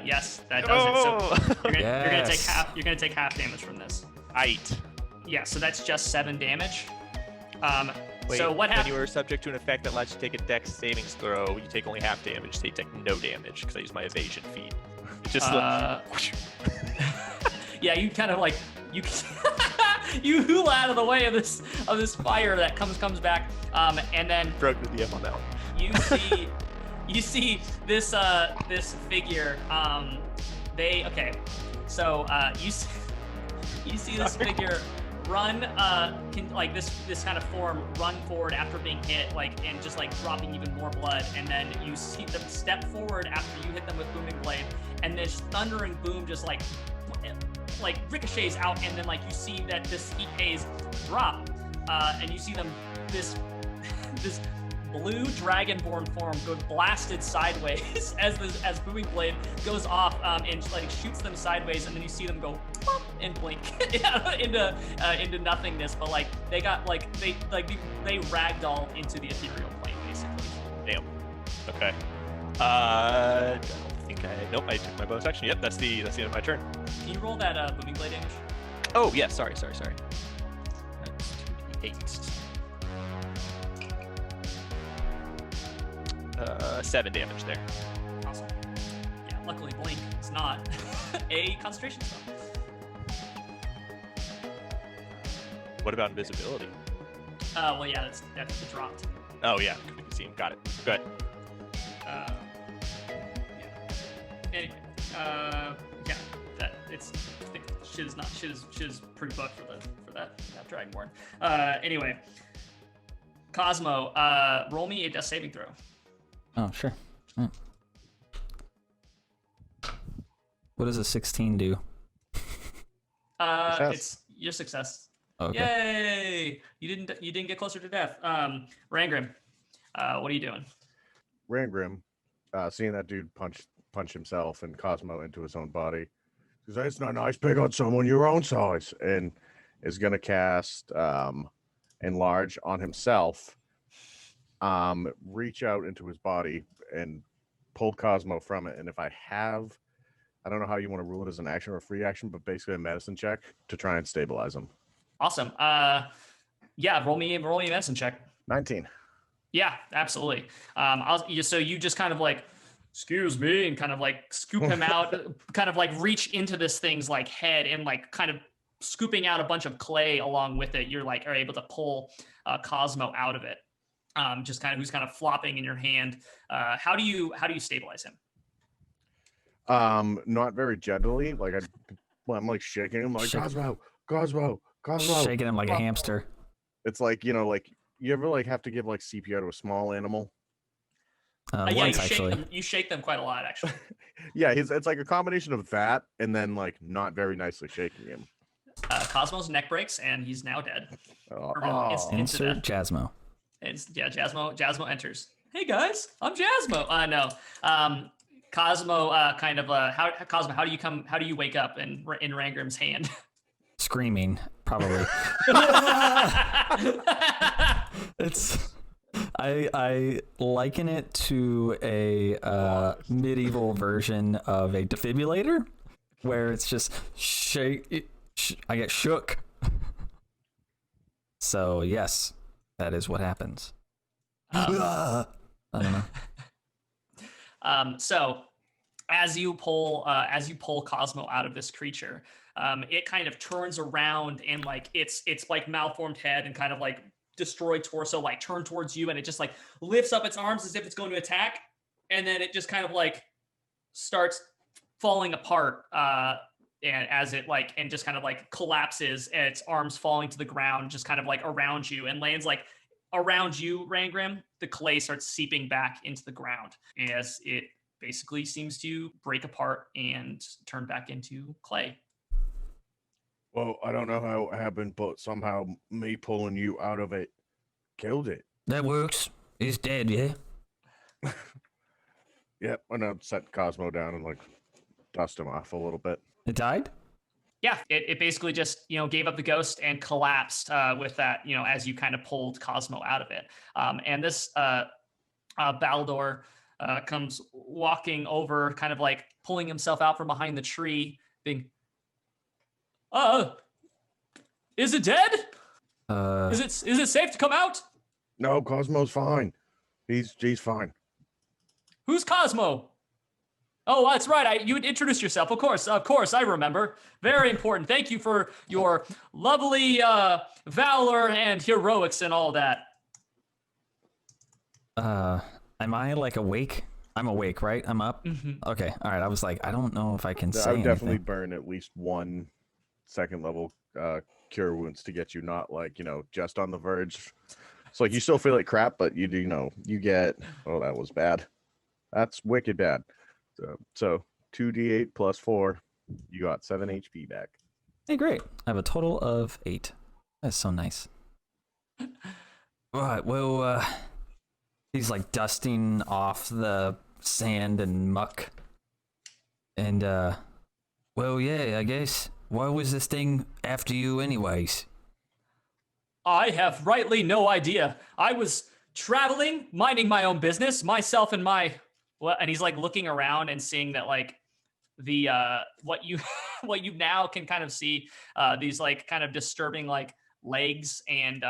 Yes, that does it. So Oh! you're gonna take half damage from this. Aight. Yeah, so that's just 7 damage. Wait, so what when happened? you are subject to an effect that lets you take a dex savings throw, you take only half damage, so you take no damage, because I use my evasion feat. It just Yeah, you kind of like you you hula out of the way of this fire that comes back, and then broke the DM on that one. you see this figure. You see this figure run, this kind of form run forward after being hit, and just dropping even more blood, and then you see them step forward after you hit them with Booming Blade, and this thundering boom just ricochets out, and then you see that this heat haze drop, and you see them this blue dragonborn form go blasted sideways as Booming Blade goes off, and shoots them sideways, and then you see them go pop, and blink into nothingness. But they got they ragdoll into the ethereal plane basically. Damn. Okay. Nope, I took my bonus action. Yep, that's the end of my turn. Can you roll that Booming Blade damage? Oh yeah, sorry. That's 2d8. 7 damage there. Awesome. Yeah, luckily blink is not a concentration spell. What about invisibility? Well, yeah, that's dropped. Oh yeah, you can see him. Got it. Good. Yeah. Anyway, yeah, that it's. I think shiz pretty buff for that dragonborn. Anyway, Cosmo, roll me a death saving throw. Oh, sure. Yeah. What does a 16 do? It's your success. Okay. Yay! You didn't get closer to death. Rangrim, what are you doing? Rangrim, seeing that dude punch himself and Cosmo into his own body, says, "It's not nice. Pick on someone your own size," and is gonna cast enlarge on himself. Reach out into his body and pull Cosmo from it. And if I don't know how you want to rule it as an action or a free action, but basically a medicine check to try and stabilize him. Awesome. Yeah, roll me a medicine check. 19. Yeah, absolutely. So you just kind of excuse me, and kind of scoop him out, kind of reach into this thing's head, and kind of scooping out a bunch of clay along with it. You're are able to pull Cosmo out of it. Just who's kind of flopping in your hand. How do you stabilize him? Not very gently. I'm shaking him Cosmo. Shaking him like a hamster. It's you ever have to give CPR to a small animal? Once, actually. You shake them quite a lot, actually. Yeah, it's a combination of that and then not very nicely shaking him. Cosmo's neck breaks and he's now dead. Insert Jasmo. Jasmo enters. Hey guys, I'm Jasmo. No. Cosmo, Cosmo, how do you wake up in Rangrim's hand? Screaming, probably. It's I liken it to a medieval version of a defibrillator, where it's just I get shook. So yes, that is what happens. I don't know. So as you pull Cosmo out of this creature, it kind of turns around and like it's like malformed head and kind of like destroyed torso like turn towards you, and it just like lifts up its arms as if it's going to attack, and then it just kind of like starts falling apart and as it like and just kind of like collapses, and its arms falling to the ground just kind of like around you and lands like around you, Rangrim. The clay starts seeping back into the ground as it basically seems to break apart and turn back into clay. Well, I don't know how it happened, but somehow me pulling you out of it killed it. That works. It's dead, yeah? Yep, and I'd set Cosmo down and like dust him off a little bit. It died? Yeah, it basically just, gave up the ghost and collapsed with that, as you kind of pulled Cosmo out of it. And this Baldor comes walking over, kind of like pulling himself out from behind the tree, being, is it dead? Is it safe to come out? No, Cosmo's fine. He's fine. Who's Cosmo? Oh, that's right. You introduced yourself. Of course, I remember. Very important. Thank you for your lovely valor and heroics and all that. Am I like awake? I'm awake, right? I'm up? Mm-hmm. Okay, all right. I was like, I don't know if I can say I would definitely anything. burn at least one second level cure wounds to get you not like, just on the verge. It's like you still feel like crap, but you do, you get, oh, that was bad. That's wicked bad. So 2d8 plus 4, you got 7 HP back. Hey, great. I have a total of 8. That's so nice. Right, well, he's like dusting off the sand and muck. And, well, yeah, I guess. Why was this thing after you anyways? I have rightly no idea. I was traveling, minding my own business, myself and my... Well, and he's like looking around and seeing that like the what you now can kind of see these like kind of disturbing like legs and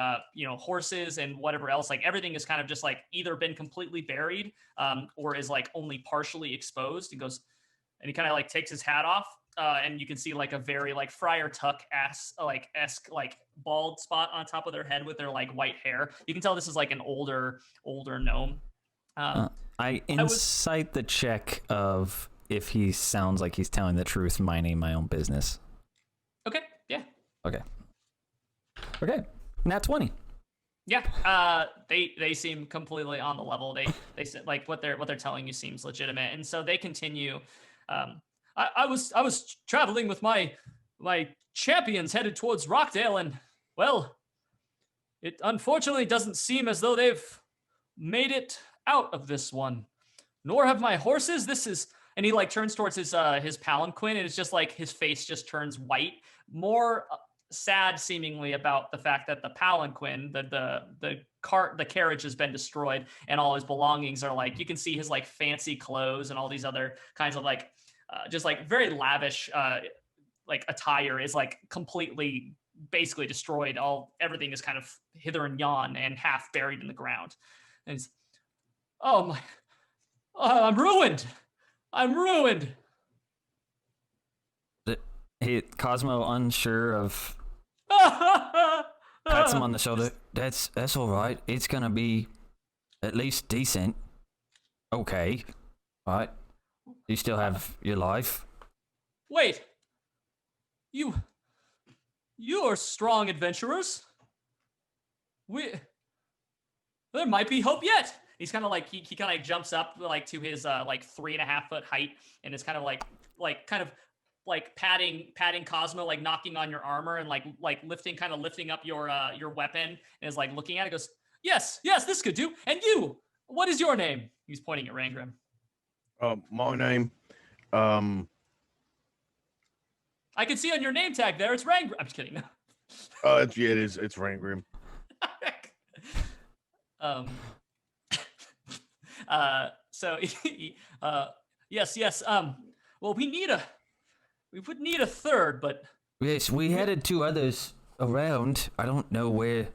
horses and whatever else, like everything is kind of just like either been completely buried or is like only partially exposed. He goes and he kind of like takes his hat off and you can see like a very like Friar Tuck esque like bald spot on top of their head with their like white hair. You can tell this is like an older gnome. I incite the check of if he sounds like he's telling the truth, minding my own business. Okay, yeah. Okay. Nat 20. Yeah, they seem completely on the level. They said like what they're telling you seems legitimate, and so they continue. I was traveling with my champions headed towards Rockdale, and well, it unfortunately doesn't seem as though they've made it out of this one, nor have my horses. This is, and he like turns towards his palanquin, and it's just like his face just turns white, more sad seemingly about the fact that the palanquin, the carriage has been destroyed, and all his belongings are like, you can see his like fancy clothes and all these other kinds of like just like very lavish like attire is like completely basically destroyed. Everything is kind of hither and yon and half buried in the ground, and he's, oh my, I'm ruined. Cosmo, unsure of, pats him on the shoulder. That's all right. It's gonna be at least decent. Okay, right. You still have your life. Wait, you're strong adventurers. There might be hope yet. He's kind of like he kind of like jumps up like to his like 3.5 foot height, and it's kind of like patting Cosmo, like knocking on your armor and like lifting up your weapon, and is like looking at it. Goes, yes, this could do. And you, what is your name? He's pointing at Rangrim. My name, I can see on your name tag there. It's Rangrim. I'm just kidding. it is. It's Rangrim. um. So. Yes. Well, we would need a third, but Yes, we headed two others around. I don't know where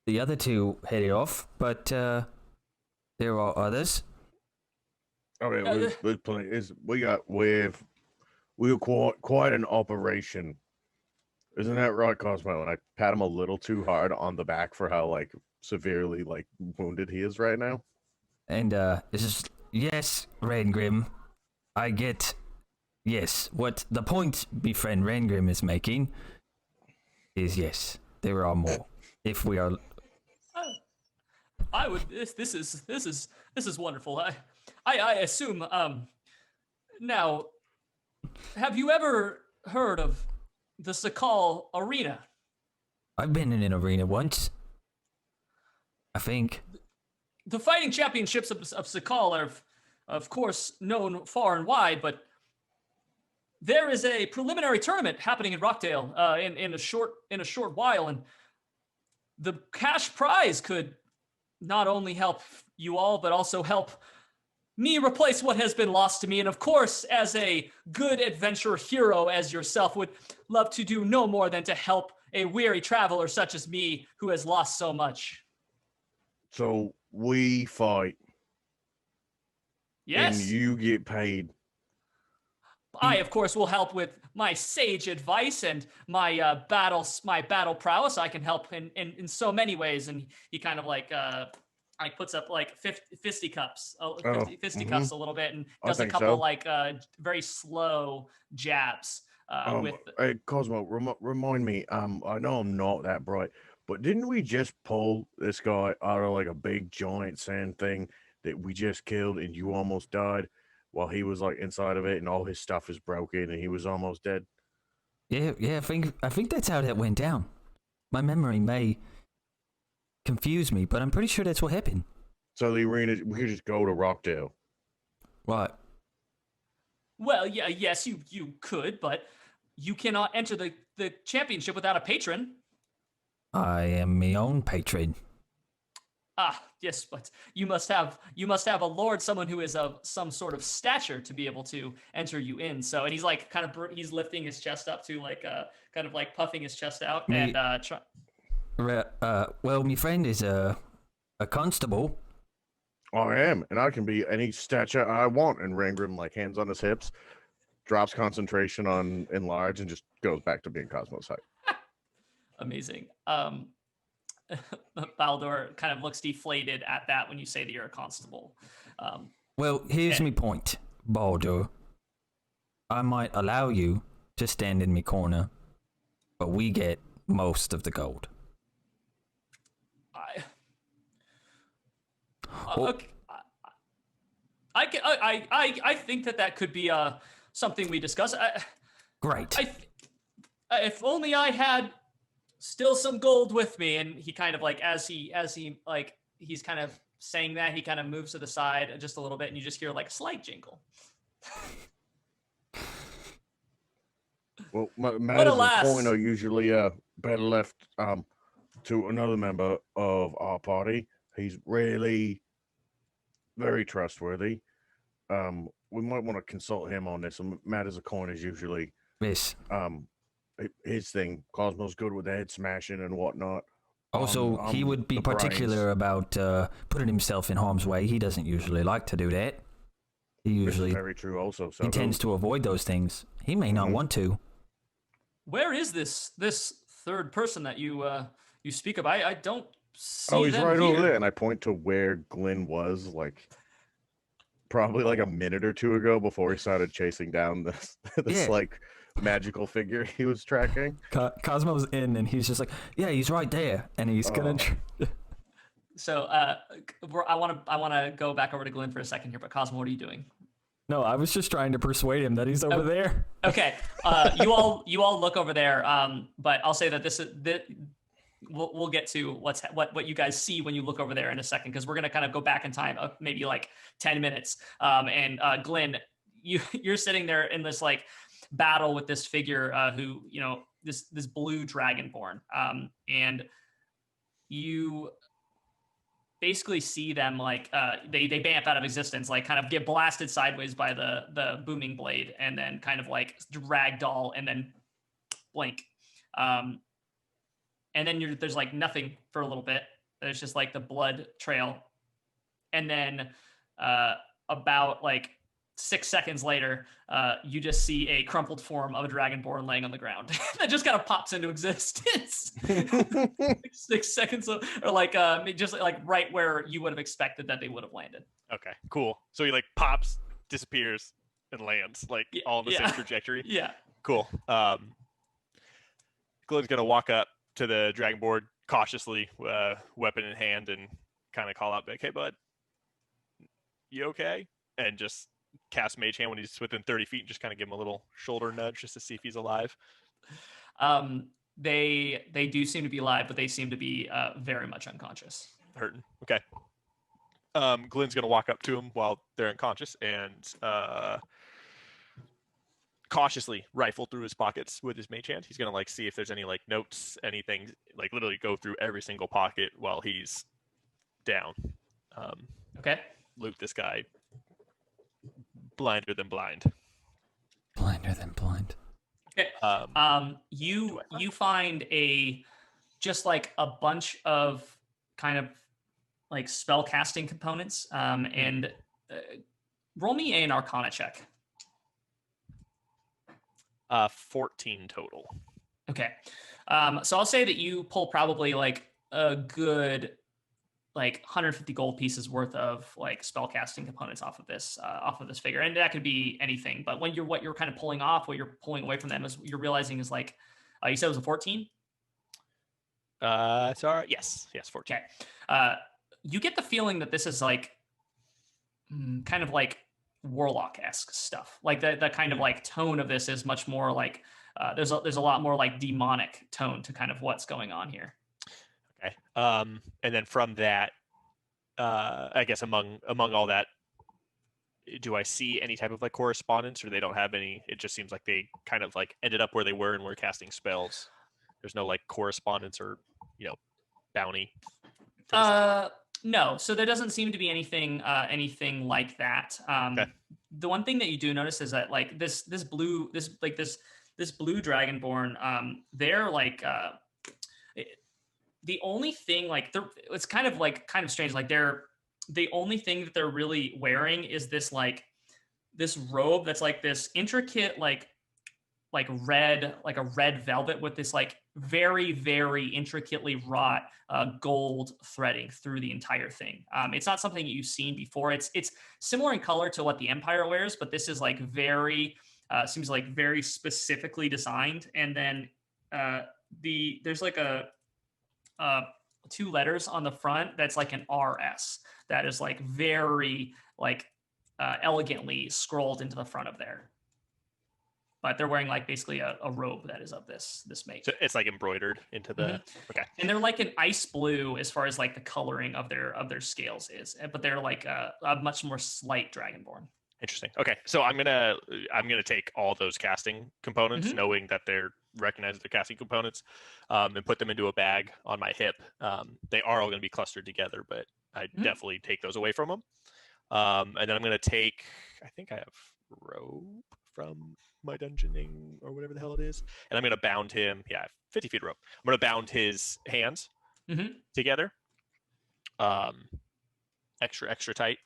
the other two headed off, but there are others. Oh yeah, there's plenty. We were quite an operation. Isn't that right, Cosmo? And I pat him a little too hard on the back for how like severely like wounded he is right now. And this is yes, Rangrim. I get yes. What the point my friend Rangrim is making is yes, there are more. If we are I would. This is wonderful. I assume. Now, have you ever heard of the Sakal Arena? I've been in an arena once. I think. The fighting championships of Sakal are, of course, known far and wide, but there is a preliminary tournament happening in Rockdale in a short while, and the cash prize could not only help you all, but also help me replace what has been lost to me. And of course, as a good adventure hero as yourself, would love to do no more than to help a weary traveler such as me who has lost so much. So we fight, Yes. and you get paid. I, of course, will help with my sage advice and my battle prowess. I can help in so many ways. And he kind of like puts up like fisticuffs a little bit and I does a think couple so. like very slow jabs with. Hey, Cosmo, remind me. I know I'm not that bright, but didn't we just pull this guy out of like a big giant sand thing that we just killed, and you almost died while he was like inside of it, and all his stuff is broken, and he was almost dead? Yeah. I think that's how that went down. My memory may confuse me, but I'm pretty sure that's what happened. So the arena, we could just go to Rockdale. What? Well, yeah, yes, you could, but you cannot enter the championship without a patron. I am my own patron. Ah, yes, but you must have a lord, someone who is of some sort of stature to be able to enter you in. So, and he's like kind of he's lifting his chest up to like kind of like puffing his chest out and Well, my friend is a constable. I am, and I can be any stature I want. And Rangrim like hands on his hips, drops concentration on enlarge, and just goes back to being Cosmo's height. Amazing. Baldur kind of looks deflated at that when you say that you're a constable. Well, here's my point, Baldur. I might allow you to stand in my corner, but we get most of the gold. Okay. I think that could be something we discuss. Great. If only I had still some gold with me. And he kind of like as he like he's kind of saying that, he kind of moves to the side just a little bit, and you just hear like a slight jingle. Well, matters of coin are usually better left to another member of our party. He's really very trustworthy. We might want to consult him on this. Matters of coin is usually Yes. his thing. Cosmo's good with the head smashing and whatnot. Also, he would be particular about putting himself in harm's way. He doesn't usually like to do that. He usually very true. Also, so he tends to avoid those things. He may not want to. Where is this third person that you speak of? I don't see he's them right here. over there, and I point to where Glynn was, like probably like a minute or two ago before he started chasing down this like magical figure he was tracking. Cosmo's in, and he's just like, yeah, he's right there, and he's gonna. So I want to go back over to Glynn for a second here, but Cosmo, what are you doing? No, I was just trying to persuade him that he's over there. Okay, you all look over there, but I'll say that we'll get to what you guys see when you look over there in a second, because we're gonna kind of go back in time, maybe like 10 minutes. And Glynn, you're sitting there in this like battle with this figure who, this blue dragonborn, and you basically see them like they bamf out of existence, like kind of get blasted sideways by the booming blade, and then kind of like ragdoll and then blink. And then there's like nothing for a little bit. There's just like the blood trail. And then about like 6 seconds later, you just see a crumpled form of a dragonborn laying on the ground that just kind of pops into existence. 6 seconds, or like just like right where you would have expected that they would have landed. Okay, cool. So he like pops, disappears, and lands like all in the same trajectory. Yeah. Cool. Glynn's gonna walk up to the dragonborn cautiously, weapon in hand, and kind of call out, like, "Hey, bud, you okay?" And just cast Mage Hand when he's within 30 feet, and just kind of give him a little shoulder nudge just to see if he's alive. They do seem to be alive, but they seem to be very much unconscious. Hurting. Okay. Glynn's gonna walk up to him while they're unconscious and cautiously rifle through his pockets with his mage hand. He's gonna like see if there's any like notes, anything, like literally go through every single pocket while he's down. Okay. Loot this guy blinder than blind. Blinder than blind. Okay. You find just like a bunch of kind of like spell casting components, and roll me an Arcana check. 14 total. Okay. So I'll say that you pull probably like a good like 150 gold pieces worth of like spell casting components off of this figure, and that could be anything. But when what you're kind of pulling off, what you're pulling away from them, is you're realizing is like you said it was a 14. Sorry. Yes, 14. Okay. You get the feeling that this is like kind of like warlock-esque stuff. Like the kind of like tone of this is much more like there's a lot more like demonic tone to kind of what's going on here. Okay. And then from that, I guess among all that, do I see any type of like correspondence, or they don't have any? It just seems like they kind of like ended up where they were and were casting spells. There's no like correspondence or bounty. No. So there doesn't seem to be anything like that. Okay. The one thing that you do notice is that like this blue dragonborn, they're like the only thing like it's kind of strange. Like the only thing that they're really wearing is this robe that's like this intricate like red, like a red velvet with this like very, very intricately wrought gold threading through the entire thing. It's not something that you've seen before. It's similar in color to what the Empire wears, but this is like very seems like very specifically designed. And then there's like a 2 letters on the front that's like an RS that is like very like elegantly scrolled into the front of there. But they're wearing like basically a robe that is of this make. So it's like embroidered into the Okay. And they're like an ice blue as far as like the coloring of their scales is, but they're like a much more slight dragonborn. Interesting. Okay, so I'm gonna take all those casting components, knowing that they're recognized as their casting components, and put them into a bag on my hip. They are all going to be clustered together, but I definitely take those away from them. And then I'm going to take, I think I have rope from my dungeoning or whatever the hell it is, and I'm going to bound him. Yeah, 50 feet of rope. I'm going to bound his hands together, extra tight,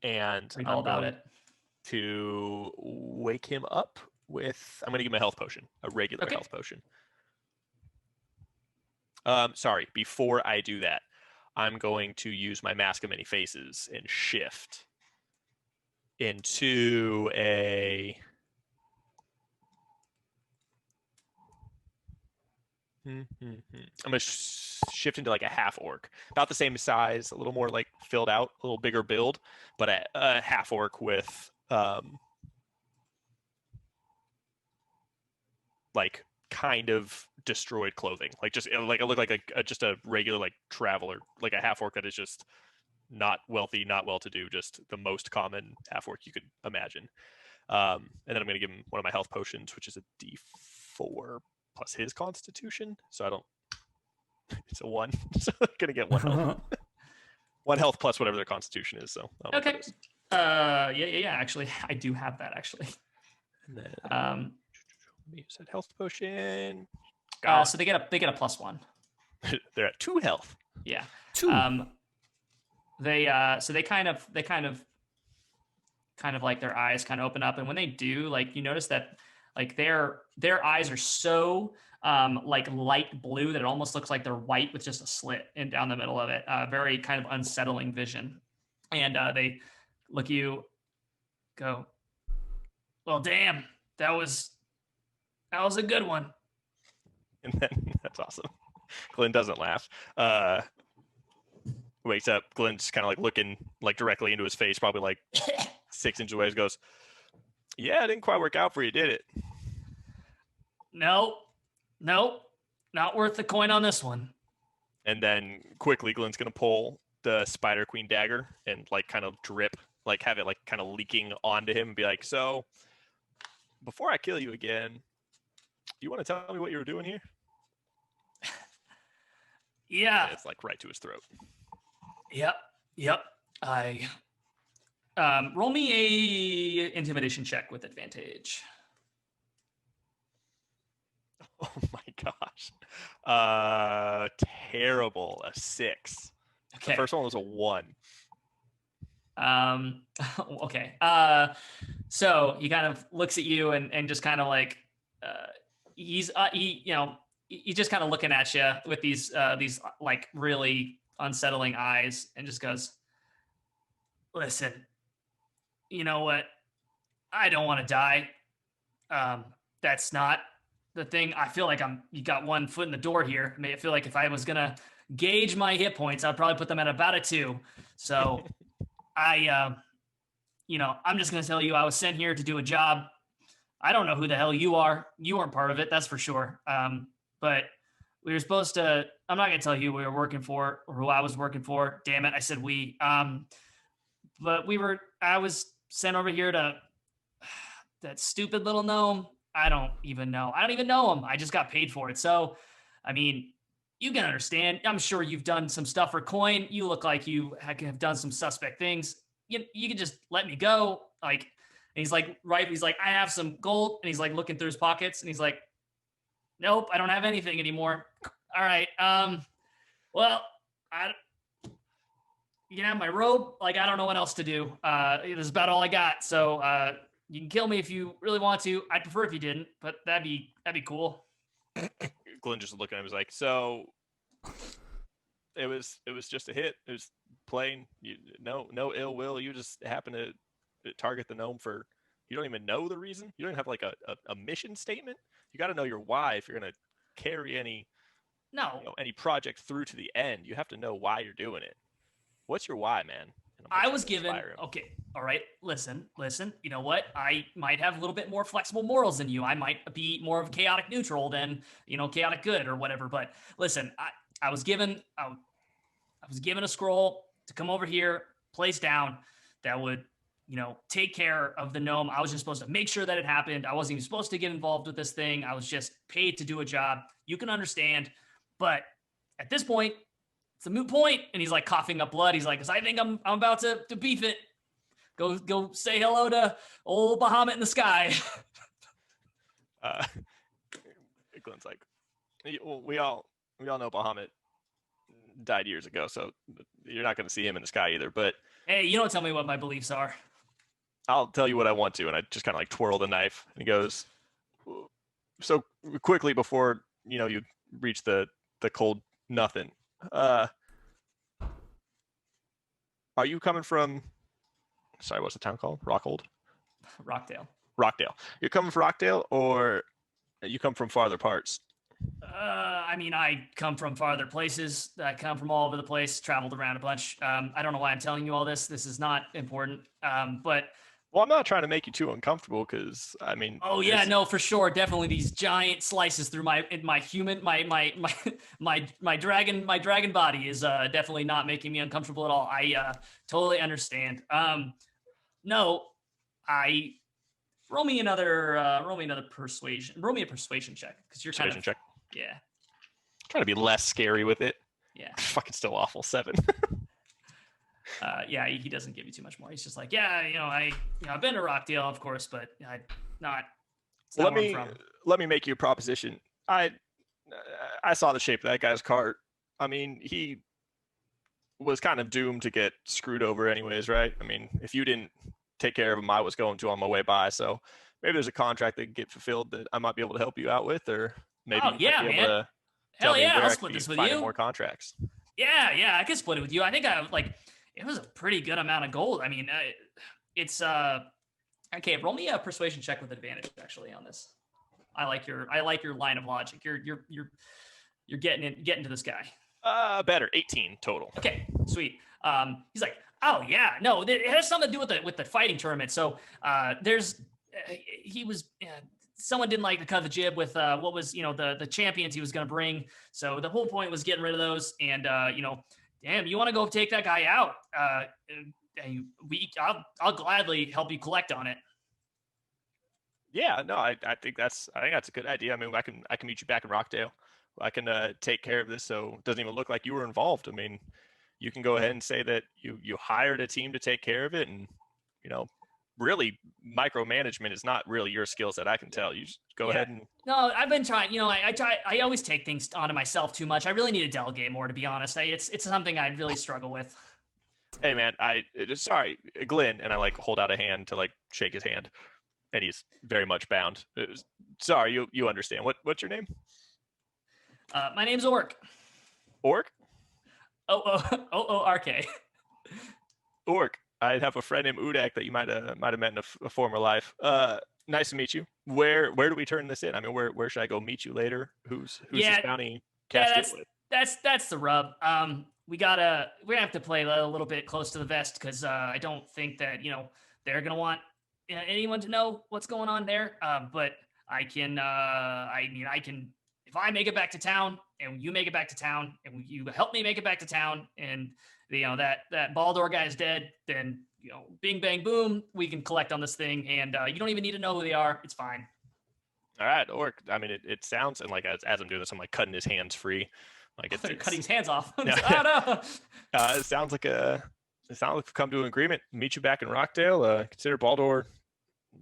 and Read all about it. To wake him up with, I'm going to give him a health potion, a regular health potion. Sorry, before I do that, I'm going to use my Mask of Many Faces and shift into a I'm going to shift into like a half orc, about the same size, a little more like filled out, a little bigger build, but a half orc with like kind of destroyed clothing, like just like it looked like just a regular like traveler, like a half orc that is just not wealthy, not well to do, just the most common half orc you could imagine. And then I'm gonna give him one of my health potions, which is a D4 plus his Constitution. So I don't. It's a 1, so I'm gonna get 1 health. 1 health plus whatever their Constitution is. So I don't know what Okay. it is. Yeah. Actually, I do have that actually. And then Um, let me use that health potion. so they get a +1. They're at 2 health. Yeah. 2. They kind of like their eyes kind of open up, and when they do, like you notice that like their eyes are so like light blue that it almost looks like they're white with just a slit in down the middle of it. Very kind of unsettling vision. And they look at you, go, well, damn, that was a good one. And then that's awesome. Glynn doesn't laugh. Wakes up. Glynn's kind of like looking like directly into his face, probably like 6 inches away. Goes, yeah, it didn't quite work out for you, did it? Nope, not worth the coin on this one. And then quickly, Glynn's gonna pull the Spider Queen dagger and like kind of drip, like have it like kind of leaking onto him, and be like, so before I kill you again, you want to tell me what you were doing here? Yeah. And it's like right to his throat. Yep. I roll me a intimidation check with advantage. Oh my gosh. Terrible. A 6. Okay. The first one was a 1. Okay. So he kind of looks at you and just kind of like he's just kind of looking at you with these like really unsettling eyes, and just goes, listen, you know what? I don't want to die. That's not the thing. I feel like you got one foot in the door here. I feel like if I was gonna gauge my hit points, I'd probably put them at about a 2. So I'm just gonna tell you I was sent here to do a job. I don't know who the hell you are. You weren't part of it, that's for sure. But we were supposed to. I'm not gonna tell you who we were working for or who I was working for. Damn it, I said we. But I was sent over here to that stupid little gnome. I don't even know him. I just got paid for it. So, I mean, you can understand. I'm sure you've done some stuff for coin. You look like you have done some suspect things. You can just let me go. Like, and he's like, I have some gold. And he's like looking through his pockets, and he's like, nope, I don't have anything anymore. All right. Well, you can have my robe. Like, I don't know what else to do. This is about all I got. So, you can kill me if you really want to. I'd prefer if you didn't, but that'd be cool. Glynn just looking at him, was like, so it was just a hit. It was plain. No ill will. You just happen to target the gnome for. You don't even know the reason. You don't have like a mission statement. You got to know your why if you're gonna carry any project through to the end. You have to know why you're doing it. What's your why, man? I was given, okay, all right, listen, you know what? I might have a little bit more flexible morals than you. I might be more of a chaotic neutral than, chaotic good or whatever. But listen, I was given a scroll to come over here, place down, that would, take care of the gnome. I was just supposed to make sure that it happened. I wasn't even supposed to get involved with this thing. I was just paid to do a job. You can understand. But at this point, it's a moot point. And he's like coughing up blood. He's like, 'cause I think I'm about to beef it. Go say hello to old Bahamut in the sky. Glenn's like, we all know Bahamut died years ago, so you're not going to see him in the sky either. But hey, you don't tell me what my beliefs are. I'll tell you what I want to. And I just kind of like twirl the knife, and he goes, so quickly before you reach the cold nothing. Are you coming from? Sorry, what's the town called? Rockdale. You're coming from Rockdale, or you come from farther parts? I come from farther places. I come from all over the place, traveled around a bunch. I don't know why I'm telling you all this. This is not important. But Well, I'm not trying to make you too uncomfortable because I mean. Oh yeah, no, for sure, definitely these giant slices through my dragon body is definitely not making me uncomfortable at all. I totally understand. No, I roll me another persuasion. Roll me a persuasion check because you're Persuasion check. Yeah. Trying to be less scary with it. Yeah. Fucking still awful. 7. Yeah, he doesn't give you too much more. He's just like, yeah, I've been to Rockdale, of course, but not. Let me make you a proposition. I saw the shape of that guy's cart. I mean, he was kind of doomed to get screwed over anyways, right? I mean, if you didn't take care of him, I was going to on my way by. So maybe there's a contract that can get fulfilled that I might be able to help you out with, or maybe you might be able to tell me where I'll I split can this with find you. more contracts. Yeah, I can split it with you. I think it was a pretty good amount of gold. I mean, it's okay. Roll me a persuasion check with advantage actually on this. I like your line of logic. You're getting to this guy. Better 18 total. Okay, sweet. He's like, oh yeah, no, it has something to do with the fighting tournament. So someone didn't like the cut of the jib with what was the champions he was going to bring. So the whole point was getting rid of those. And damn, you want to go take that guy out? I'll gladly help you collect on it. Yeah, no, I think that's a good idea. I mean, I can meet you back in Rockdale. I can take care of this, so it doesn't even look like you were involved. I mean, you can go ahead and say that you hired a team to take care of it, and really micromanagement is not really your skill set. I can tell. You just go ahead and. No, I've been trying. I always take things onto myself too much. I really need to delegate more, to be honest. It's something I really struggle with. Hey man, sorry, Glynn, and I like hold out a hand to like shake his hand, and he's very much bound. Sorry, you understand. What's your name? My name's Orc. Orc? O-O-R-K. Orc. I have a friend named Udak that you might have met in a former life. Nice to meet you. Where do we turn this in? I mean, where should I go meet you later? Who's this bounty cast with? That's the rub. We're gonna have to play a little bit close to the vest because I don't think that they're gonna want anyone to know what's going on there. But I can if I make it back to town and you make it back to town and you help me make it back to town and that Baldur guy is dead, then bing bang boom, we can collect on this thing and you don't even need to know who they are. It's fine. All right, Orc. I mean, it sounds, and like as I'm doing this, I'm like cutting his hands free. Like it's cutting his hands off. Yeah. Oh, no. It sounds like we've come to an agreement. Meet you back in Rockdale. Consider Baldur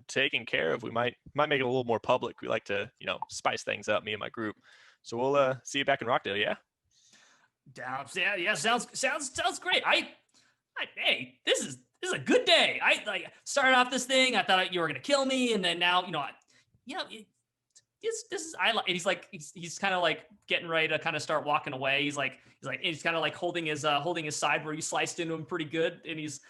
taken care of. We might make it a little more public. We like to spice things up, me and my group. So we'll see you back in Rockdale. Yeah. Down. Yeah. Sounds great. Hey, this is a good day. I started off this thing. I thought you were gonna kill me, and then now he's kind of like getting ready to kind of start walking away. He's kind of like holding his side where you sliced into him pretty good, and he's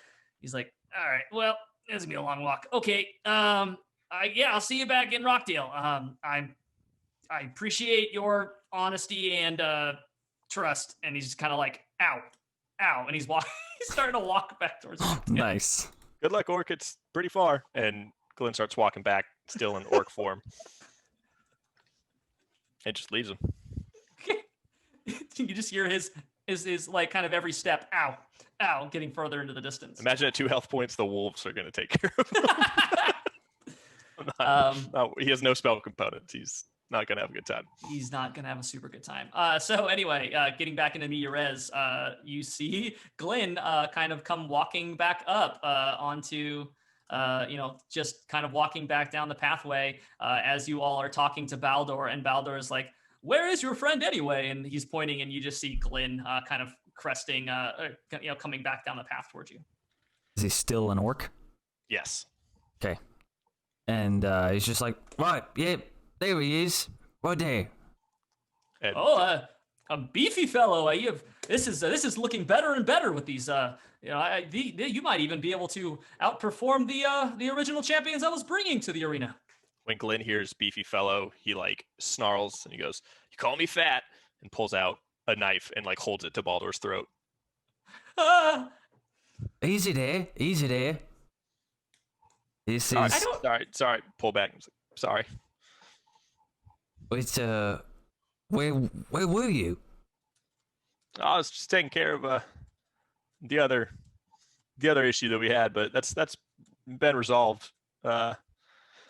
like, all right, well, it's gonna be a long walk. Okay, I'll see you back in Rockdale. I appreciate your honesty and trust. And he's just kind of like, ow, and he's starting to walk back towards. Nice. Good luck, Orc. It's pretty far. And Glynn starts walking back, still in Orc form. It just leaves him. You just hear his like kind of every step, ow, getting further into the distance. Imagine at 2 health points, the wolves are going to take care of him. No, he has no spell components. He's not going to have a good time. He's not going to have a super good time. So anyway, getting back into Media Res, you see Glynn kind of come walking back up onto just kind of walking back down the pathway as you all are talking to Baldur, and Baldur is like, where is your friend anyway? And he's pointing, and you just see Glynn kind of cresting, coming back down the path towards you. Is he still an orc? Yes. Okay. And he's just like, right, yeah, there he is. What day? And a beefy fellow. This is looking better and better with these. You might even be able to outperform the original champions I was bringing to the arena. when Glynn hears beefy fellow, he like snarls and he goes, "You call me fat," and pulls out a knife and like holds it to Baldur's throat. Easy there, easy there. This Sorry, is sorry. Pull back. Sorry. it's where were you? I was just taking care of the other issue that we had, but that's been resolved. Well,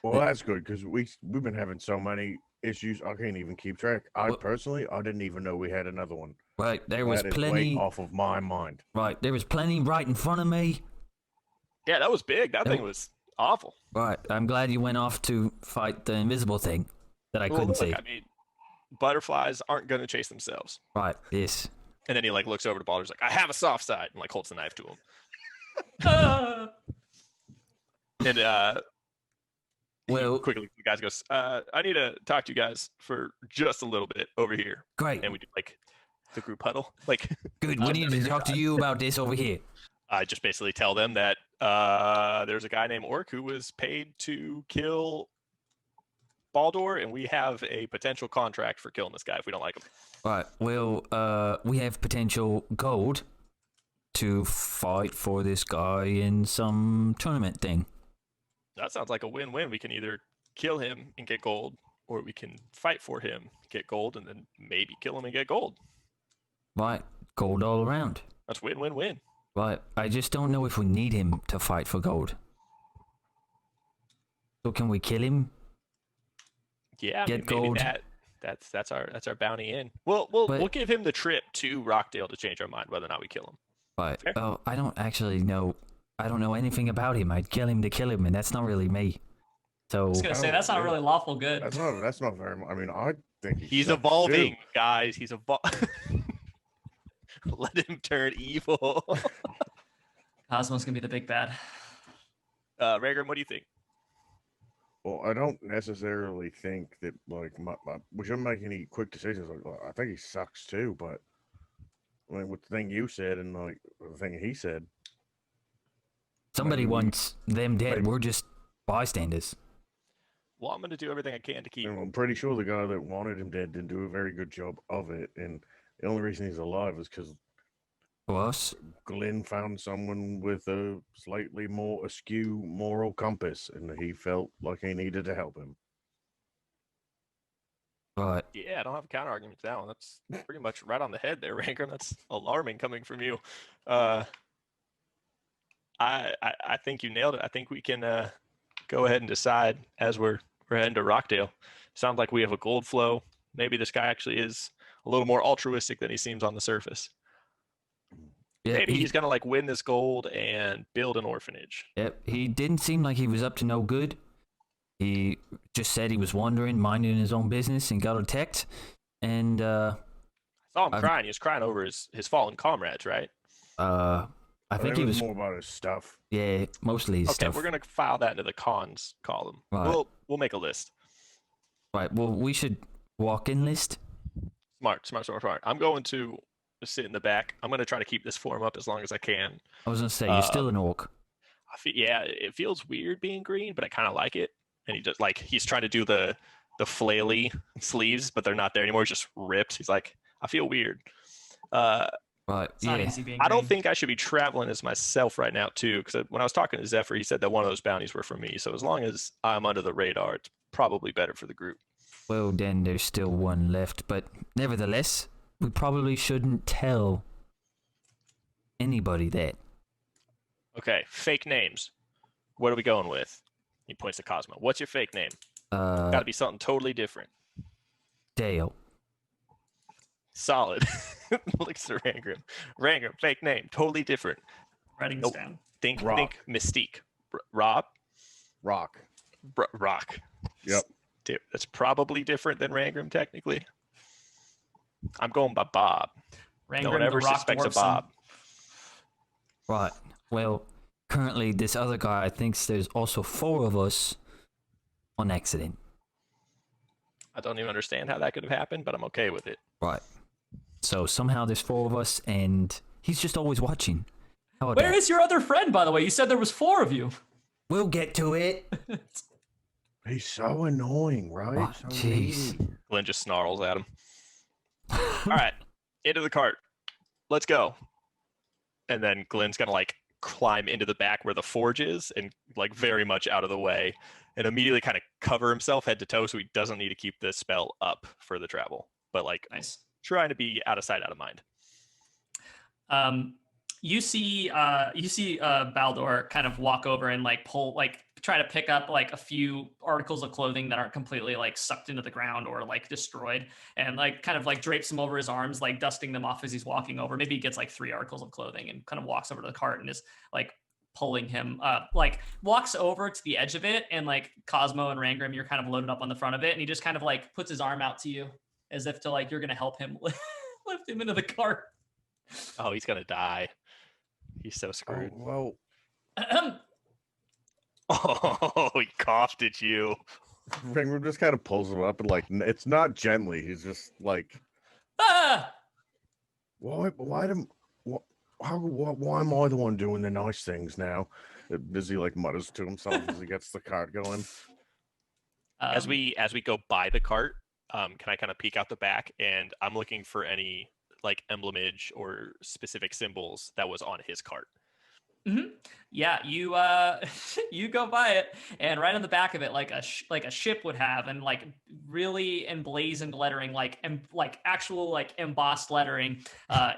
that's good because we've been having so many issues. I can't even keep track. I Well- personally, I didn't even know we had another one. Right, there was That is way plenty. off of my mind. Right, there was plenty right in front of me. Yeah, that was big. That thing was awful. Right, I'm glad you went off to fight the invisible thing that I couldn't Look, see. I mean, butterflies aren't going to chase themselves. Right, yes. And then he like looks over to Balder's like, I have a soft side, and like holds the knife to him. And Well, he quickly the guys goes, I need to talk to you guys for just a little bit over here. great. And we do like the group huddle. Like Good. We need to talk to you about this over here. I just basically tell them that there's a guy named Orc who was paid to kill Baldur, and we have a potential contract for killing this guy if we don't like him. Right. Well, we have potential gold to fight for this guy in some tournament thing. That sounds like a win-win. We can either kill him and get gold, or we can fight for him, get gold, and then maybe kill him and get gold. Right. Gold all around. That's win-win-win. Right. I just don't know if we need him to fight for gold. So can we kill him? Yeah, Get maybe gold. that's our bounty in. We'll give him the trip to Rockdale to change our mind whether or not we kill him. Right. Fair. Oh, I don't actually know. I don't know anything about him. I'd kill him to kill him, and that's not really me. So I was gonna say that's not really lawful good. That's not very much. I mean, I think He's sucks, evolving, too. guys. He's Let him turn evil. Cosmo's gonna be the big bad. Rangrim, what do you think? Well, I don't necessarily think that we shouldn't make any quick decisions. Like, I think he sucks too, but I mean, with the thing you said and like the thing he said, somebody maybe- wants them dead. maybe- We're just bystanders. Well, I'm going to do everything I can to keep. I'm pretty sure the guy that wanted him dead didn't do a very good job of it, and the only reason he's alive is because For us? Glynn found someone with a slightly more askew moral compass, and he felt like he needed to help him. Right. Yeah, I don't have a counter argument to that one. That's pretty much right on the head there, Rangrim. That's alarming coming from you. I think you nailed it. I think we can go ahead and decide as we're heading to Rockdale. Sounds like we have a gold flow. Maybe this guy actually is a little more altruistic than he seems on the surface. Yeah, Maybe he's gonna like win this gold and build an orphanage. Yep, he didn't seem like he was up to no good. He just said he was wandering, minding his own business, and got attacked. And I saw him I've- crying. He was crying over his fallen comrades, right? I think it he was, more about his stuff. yeah, mostly his Okay, stuff. we're gonna file that into the cons column. Right. We'll make a list. Right. Well, we should walk-in list. Smart. I'm going to just sit in the back. I'm going to try to keep this form up as long as I can. I was gonna say you're still an orc. Yeah, it feels weird being green, but I kind of like it. And he just like he's trying to do the flaily sleeves, but they're not there anymore. He's just ripped. He's like, I feel weird. Right. It's not Yeah. easy being I don't green. think I should be traveling as myself right now too, because when I was talking to Zephyr, he said that one of those bounties were for me. So as long as I'm under the radar, it's probably better for the group. Well, then there's still one left, but nevertheless, we probably shouldn't tell anybody that. Okay, fake names. What are we going with? He points to Cosmo. What's your fake name? Got to be something totally different. Dale. Solid. Looks at Rangrim. Rangrim, fake name, totally different. Writing Nope. this down. Think Rock. Mystique. Rob? Rock. Rock. Yep. That's probably different than Rangrim, technically. I'm going by Bob. Rangrim, No one the ever Rock suspects a Dwarfson. Bob. Right. Well, currently this other guy thinks there's also 4 of us on accident. I don't even understand how that could have happened, but I'm okay with it. Right. So somehow there's 4 of us, and he's just always watching. How about Where that? is your other friend, by the way? You said there was 4 of you. We'll get to it. He's so annoying, right? What? So Jeez. needy. Glenn just snarls at him. All right, into the cart. Let's go. And then Glenn's gonna like climb into the back where the forge is and like very much out of the way and immediately kind of cover himself head to toe so he doesn't need to keep the spell up for the travel, but like Nice. trying to be out of sight, out of mind. You see Baldor kind of walk over and like pull, like try to pick up like a few articles of clothing that aren't completely like sucked into the ground or like destroyed, and like kind of like drapes them over his arms, like dusting them off as he's walking over. Maybe he gets like 3 articles of clothing and kind of walks over to the cart and is like pulling him like walks over to the edge of it, and like Kazmo and Rangrim, you're kind of loaded up on the front of it, and he just kind of like puts his arm out to you as if to like you're gonna help him lift him into the cart. Oh, he's gonna die. He's so screwed. Oh, Oh, he coughed at you. Rangram just kind of pulls him up and like it's not gently. He's just like, Ah! why am I the one doing the nice things now? As he like mutters to himself as he gets the cart going. As we go by the cart, can I kind of peek out the back? And I'm looking for any like emblemage or specific symbols that was on his cart. Mm-hmm. Yeah, you you go by it, and right on the back of it, like a ship would have, and like really emblazoned lettering, like actual like embossed lettering.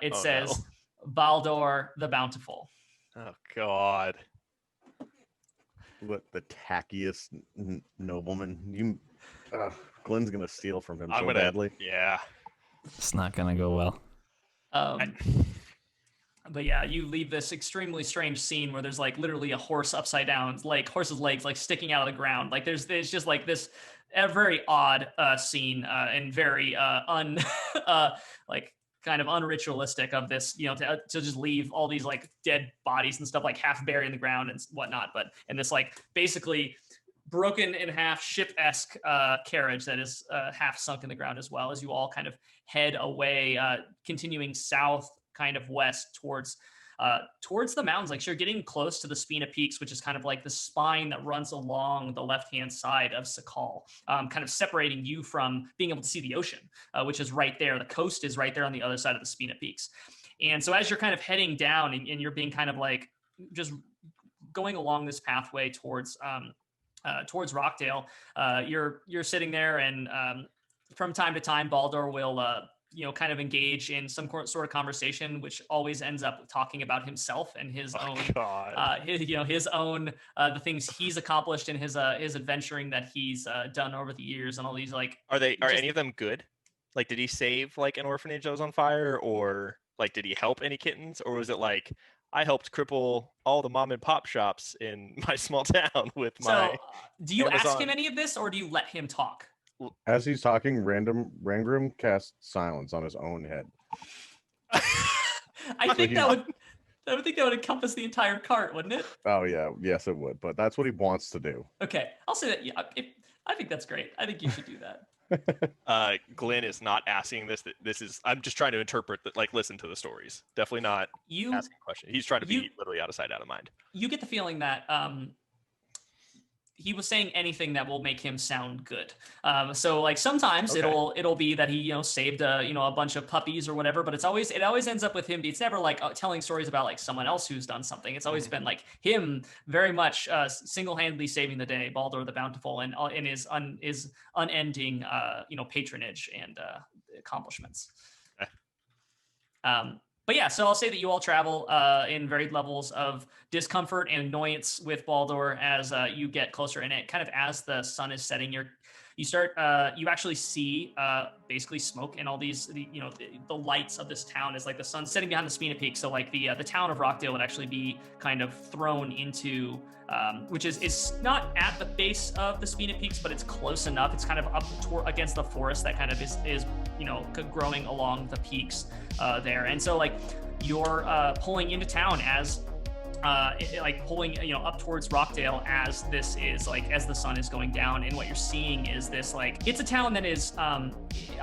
It says Baldor the Bountiful. Oh God! What the tackiest nobleman? Glynn's gonna steal from him badly. Yeah, It's not gonna go well. But yeah, you leave this extremely strange scene where there's like literally a horse upside down, like horse's legs like sticking out of the ground. Like there's just like this a very odd scene and very like kind of unritualistic of this, you know, to just leave all these like dead bodies and stuff like half buried in the ground and whatnot. But in this like basically broken in half ship-esque carriage that is half sunk in the ground, as well as you all kind of head away, continuing south, kind of west towards the mountains. Like you're getting close to the Spina Peaks, which is kind of like the spine that runs along the left-hand side of Sakal, kind of separating you from being able to see the ocean, which is right there. The coast is right there on the other side of the Spina Peaks. And so as you're kind of heading down and you're being kind of like just going along this pathway towards Rockdale, you're sitting there, and from time to time, Baldor will kind of engage in some sort of conversation, which always ends up talking about himself and his own, the things he's accomplished in his adventuring that he's done over the years, and all these like. Are any of them good? Like, did he save like an orphanage that was on fire, or like did he help any kittens, or was it like I helped cripple all the mom and pop shops in my small town with my. So, do you Amazon. ask him any of this, or do you let him talk? As he's talking, Rangrim casts silence on his own head. I think that would encompass the entire cart, wouldn't it? Oh yeah, yes it would, but that's what he wants to do. Okay, I'll say that. Yeah, I think that's great. I think you should do that. Glynn is not asking this. This is I'm just trying to interpret that. Like, listen to the stories. Definitely not asking a question. He's trying to be literally out of sight, out of mind. You get the feeling that he was saying anything that will make him sound good. So like sometimes it'll be that he saved a bunch of puppies or whatever, but it always ends up with him. It's never like telling stories about like someone else who's done something. It's always been like him very much single-handedly saving the day, Baldor the Bountiful, and in his unending patronage and accomplishments. But yeah, so I'll say that you all travel in varied levels of discomfort and annoyance with Baldor as you get closer, and it kind of as the sun is setting, you actually see basically smoke and all these the lights of this town is like the sun setting behind the Spina Peak. So like the town of Rockdale would actually be kind of thrown into which is not at the base of the Spina Peaks, but it's close enough. It's kind of up against the forest that kind of is growing along the peaks there. And so like you're pulling into town as pulling up towards Rockdale as this is like as the sun is going down, and what you're seeing is this like it's a town that is I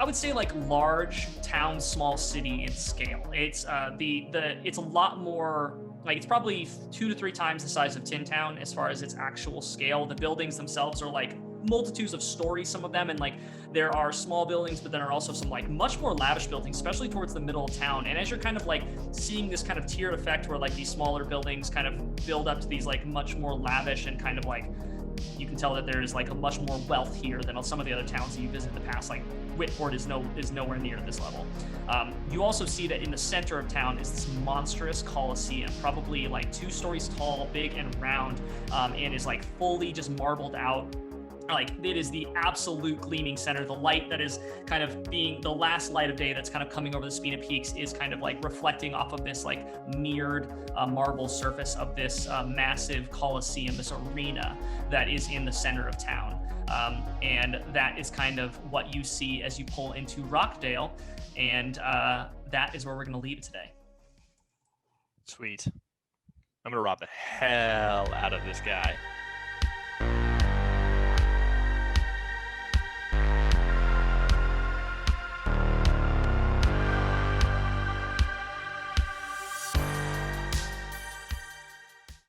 would say like large town, small city in scale. It's it's a lot more like it's probably 2 to 3 times the size of Tin Town as far as its actual scale. The buildings themselves are like multitudes of stories, some of them, and like there are small buildings, but then are also some like much more lavish buildings, especially towards the middle of town. And as you're kind of like seeing this kind of tiered effect where like these smaller buildings kind of build up to these like much more lavish and kind of like, you can tell that there is like a much more wealth here than some of the other towns that you visited in the past. Like Whitport is nowhere near this level. You also see that in the center of town is this monstrous coliseum, probably like 2 stories tall, big and round, and is like fully just marbled out. Like it is the absolute gleaming center. The light that is kind of being the last light of day that's kind of coming over the Spina Peaks is kind of like reflecting off of this like mirrored marble surface of this massive coliseum, this arena that is in the center of town. And that is kind of what you see as you pull into Rockdale. And that is where we're going to leave it today. Sweet. I'm going to rob the hell out of this guy.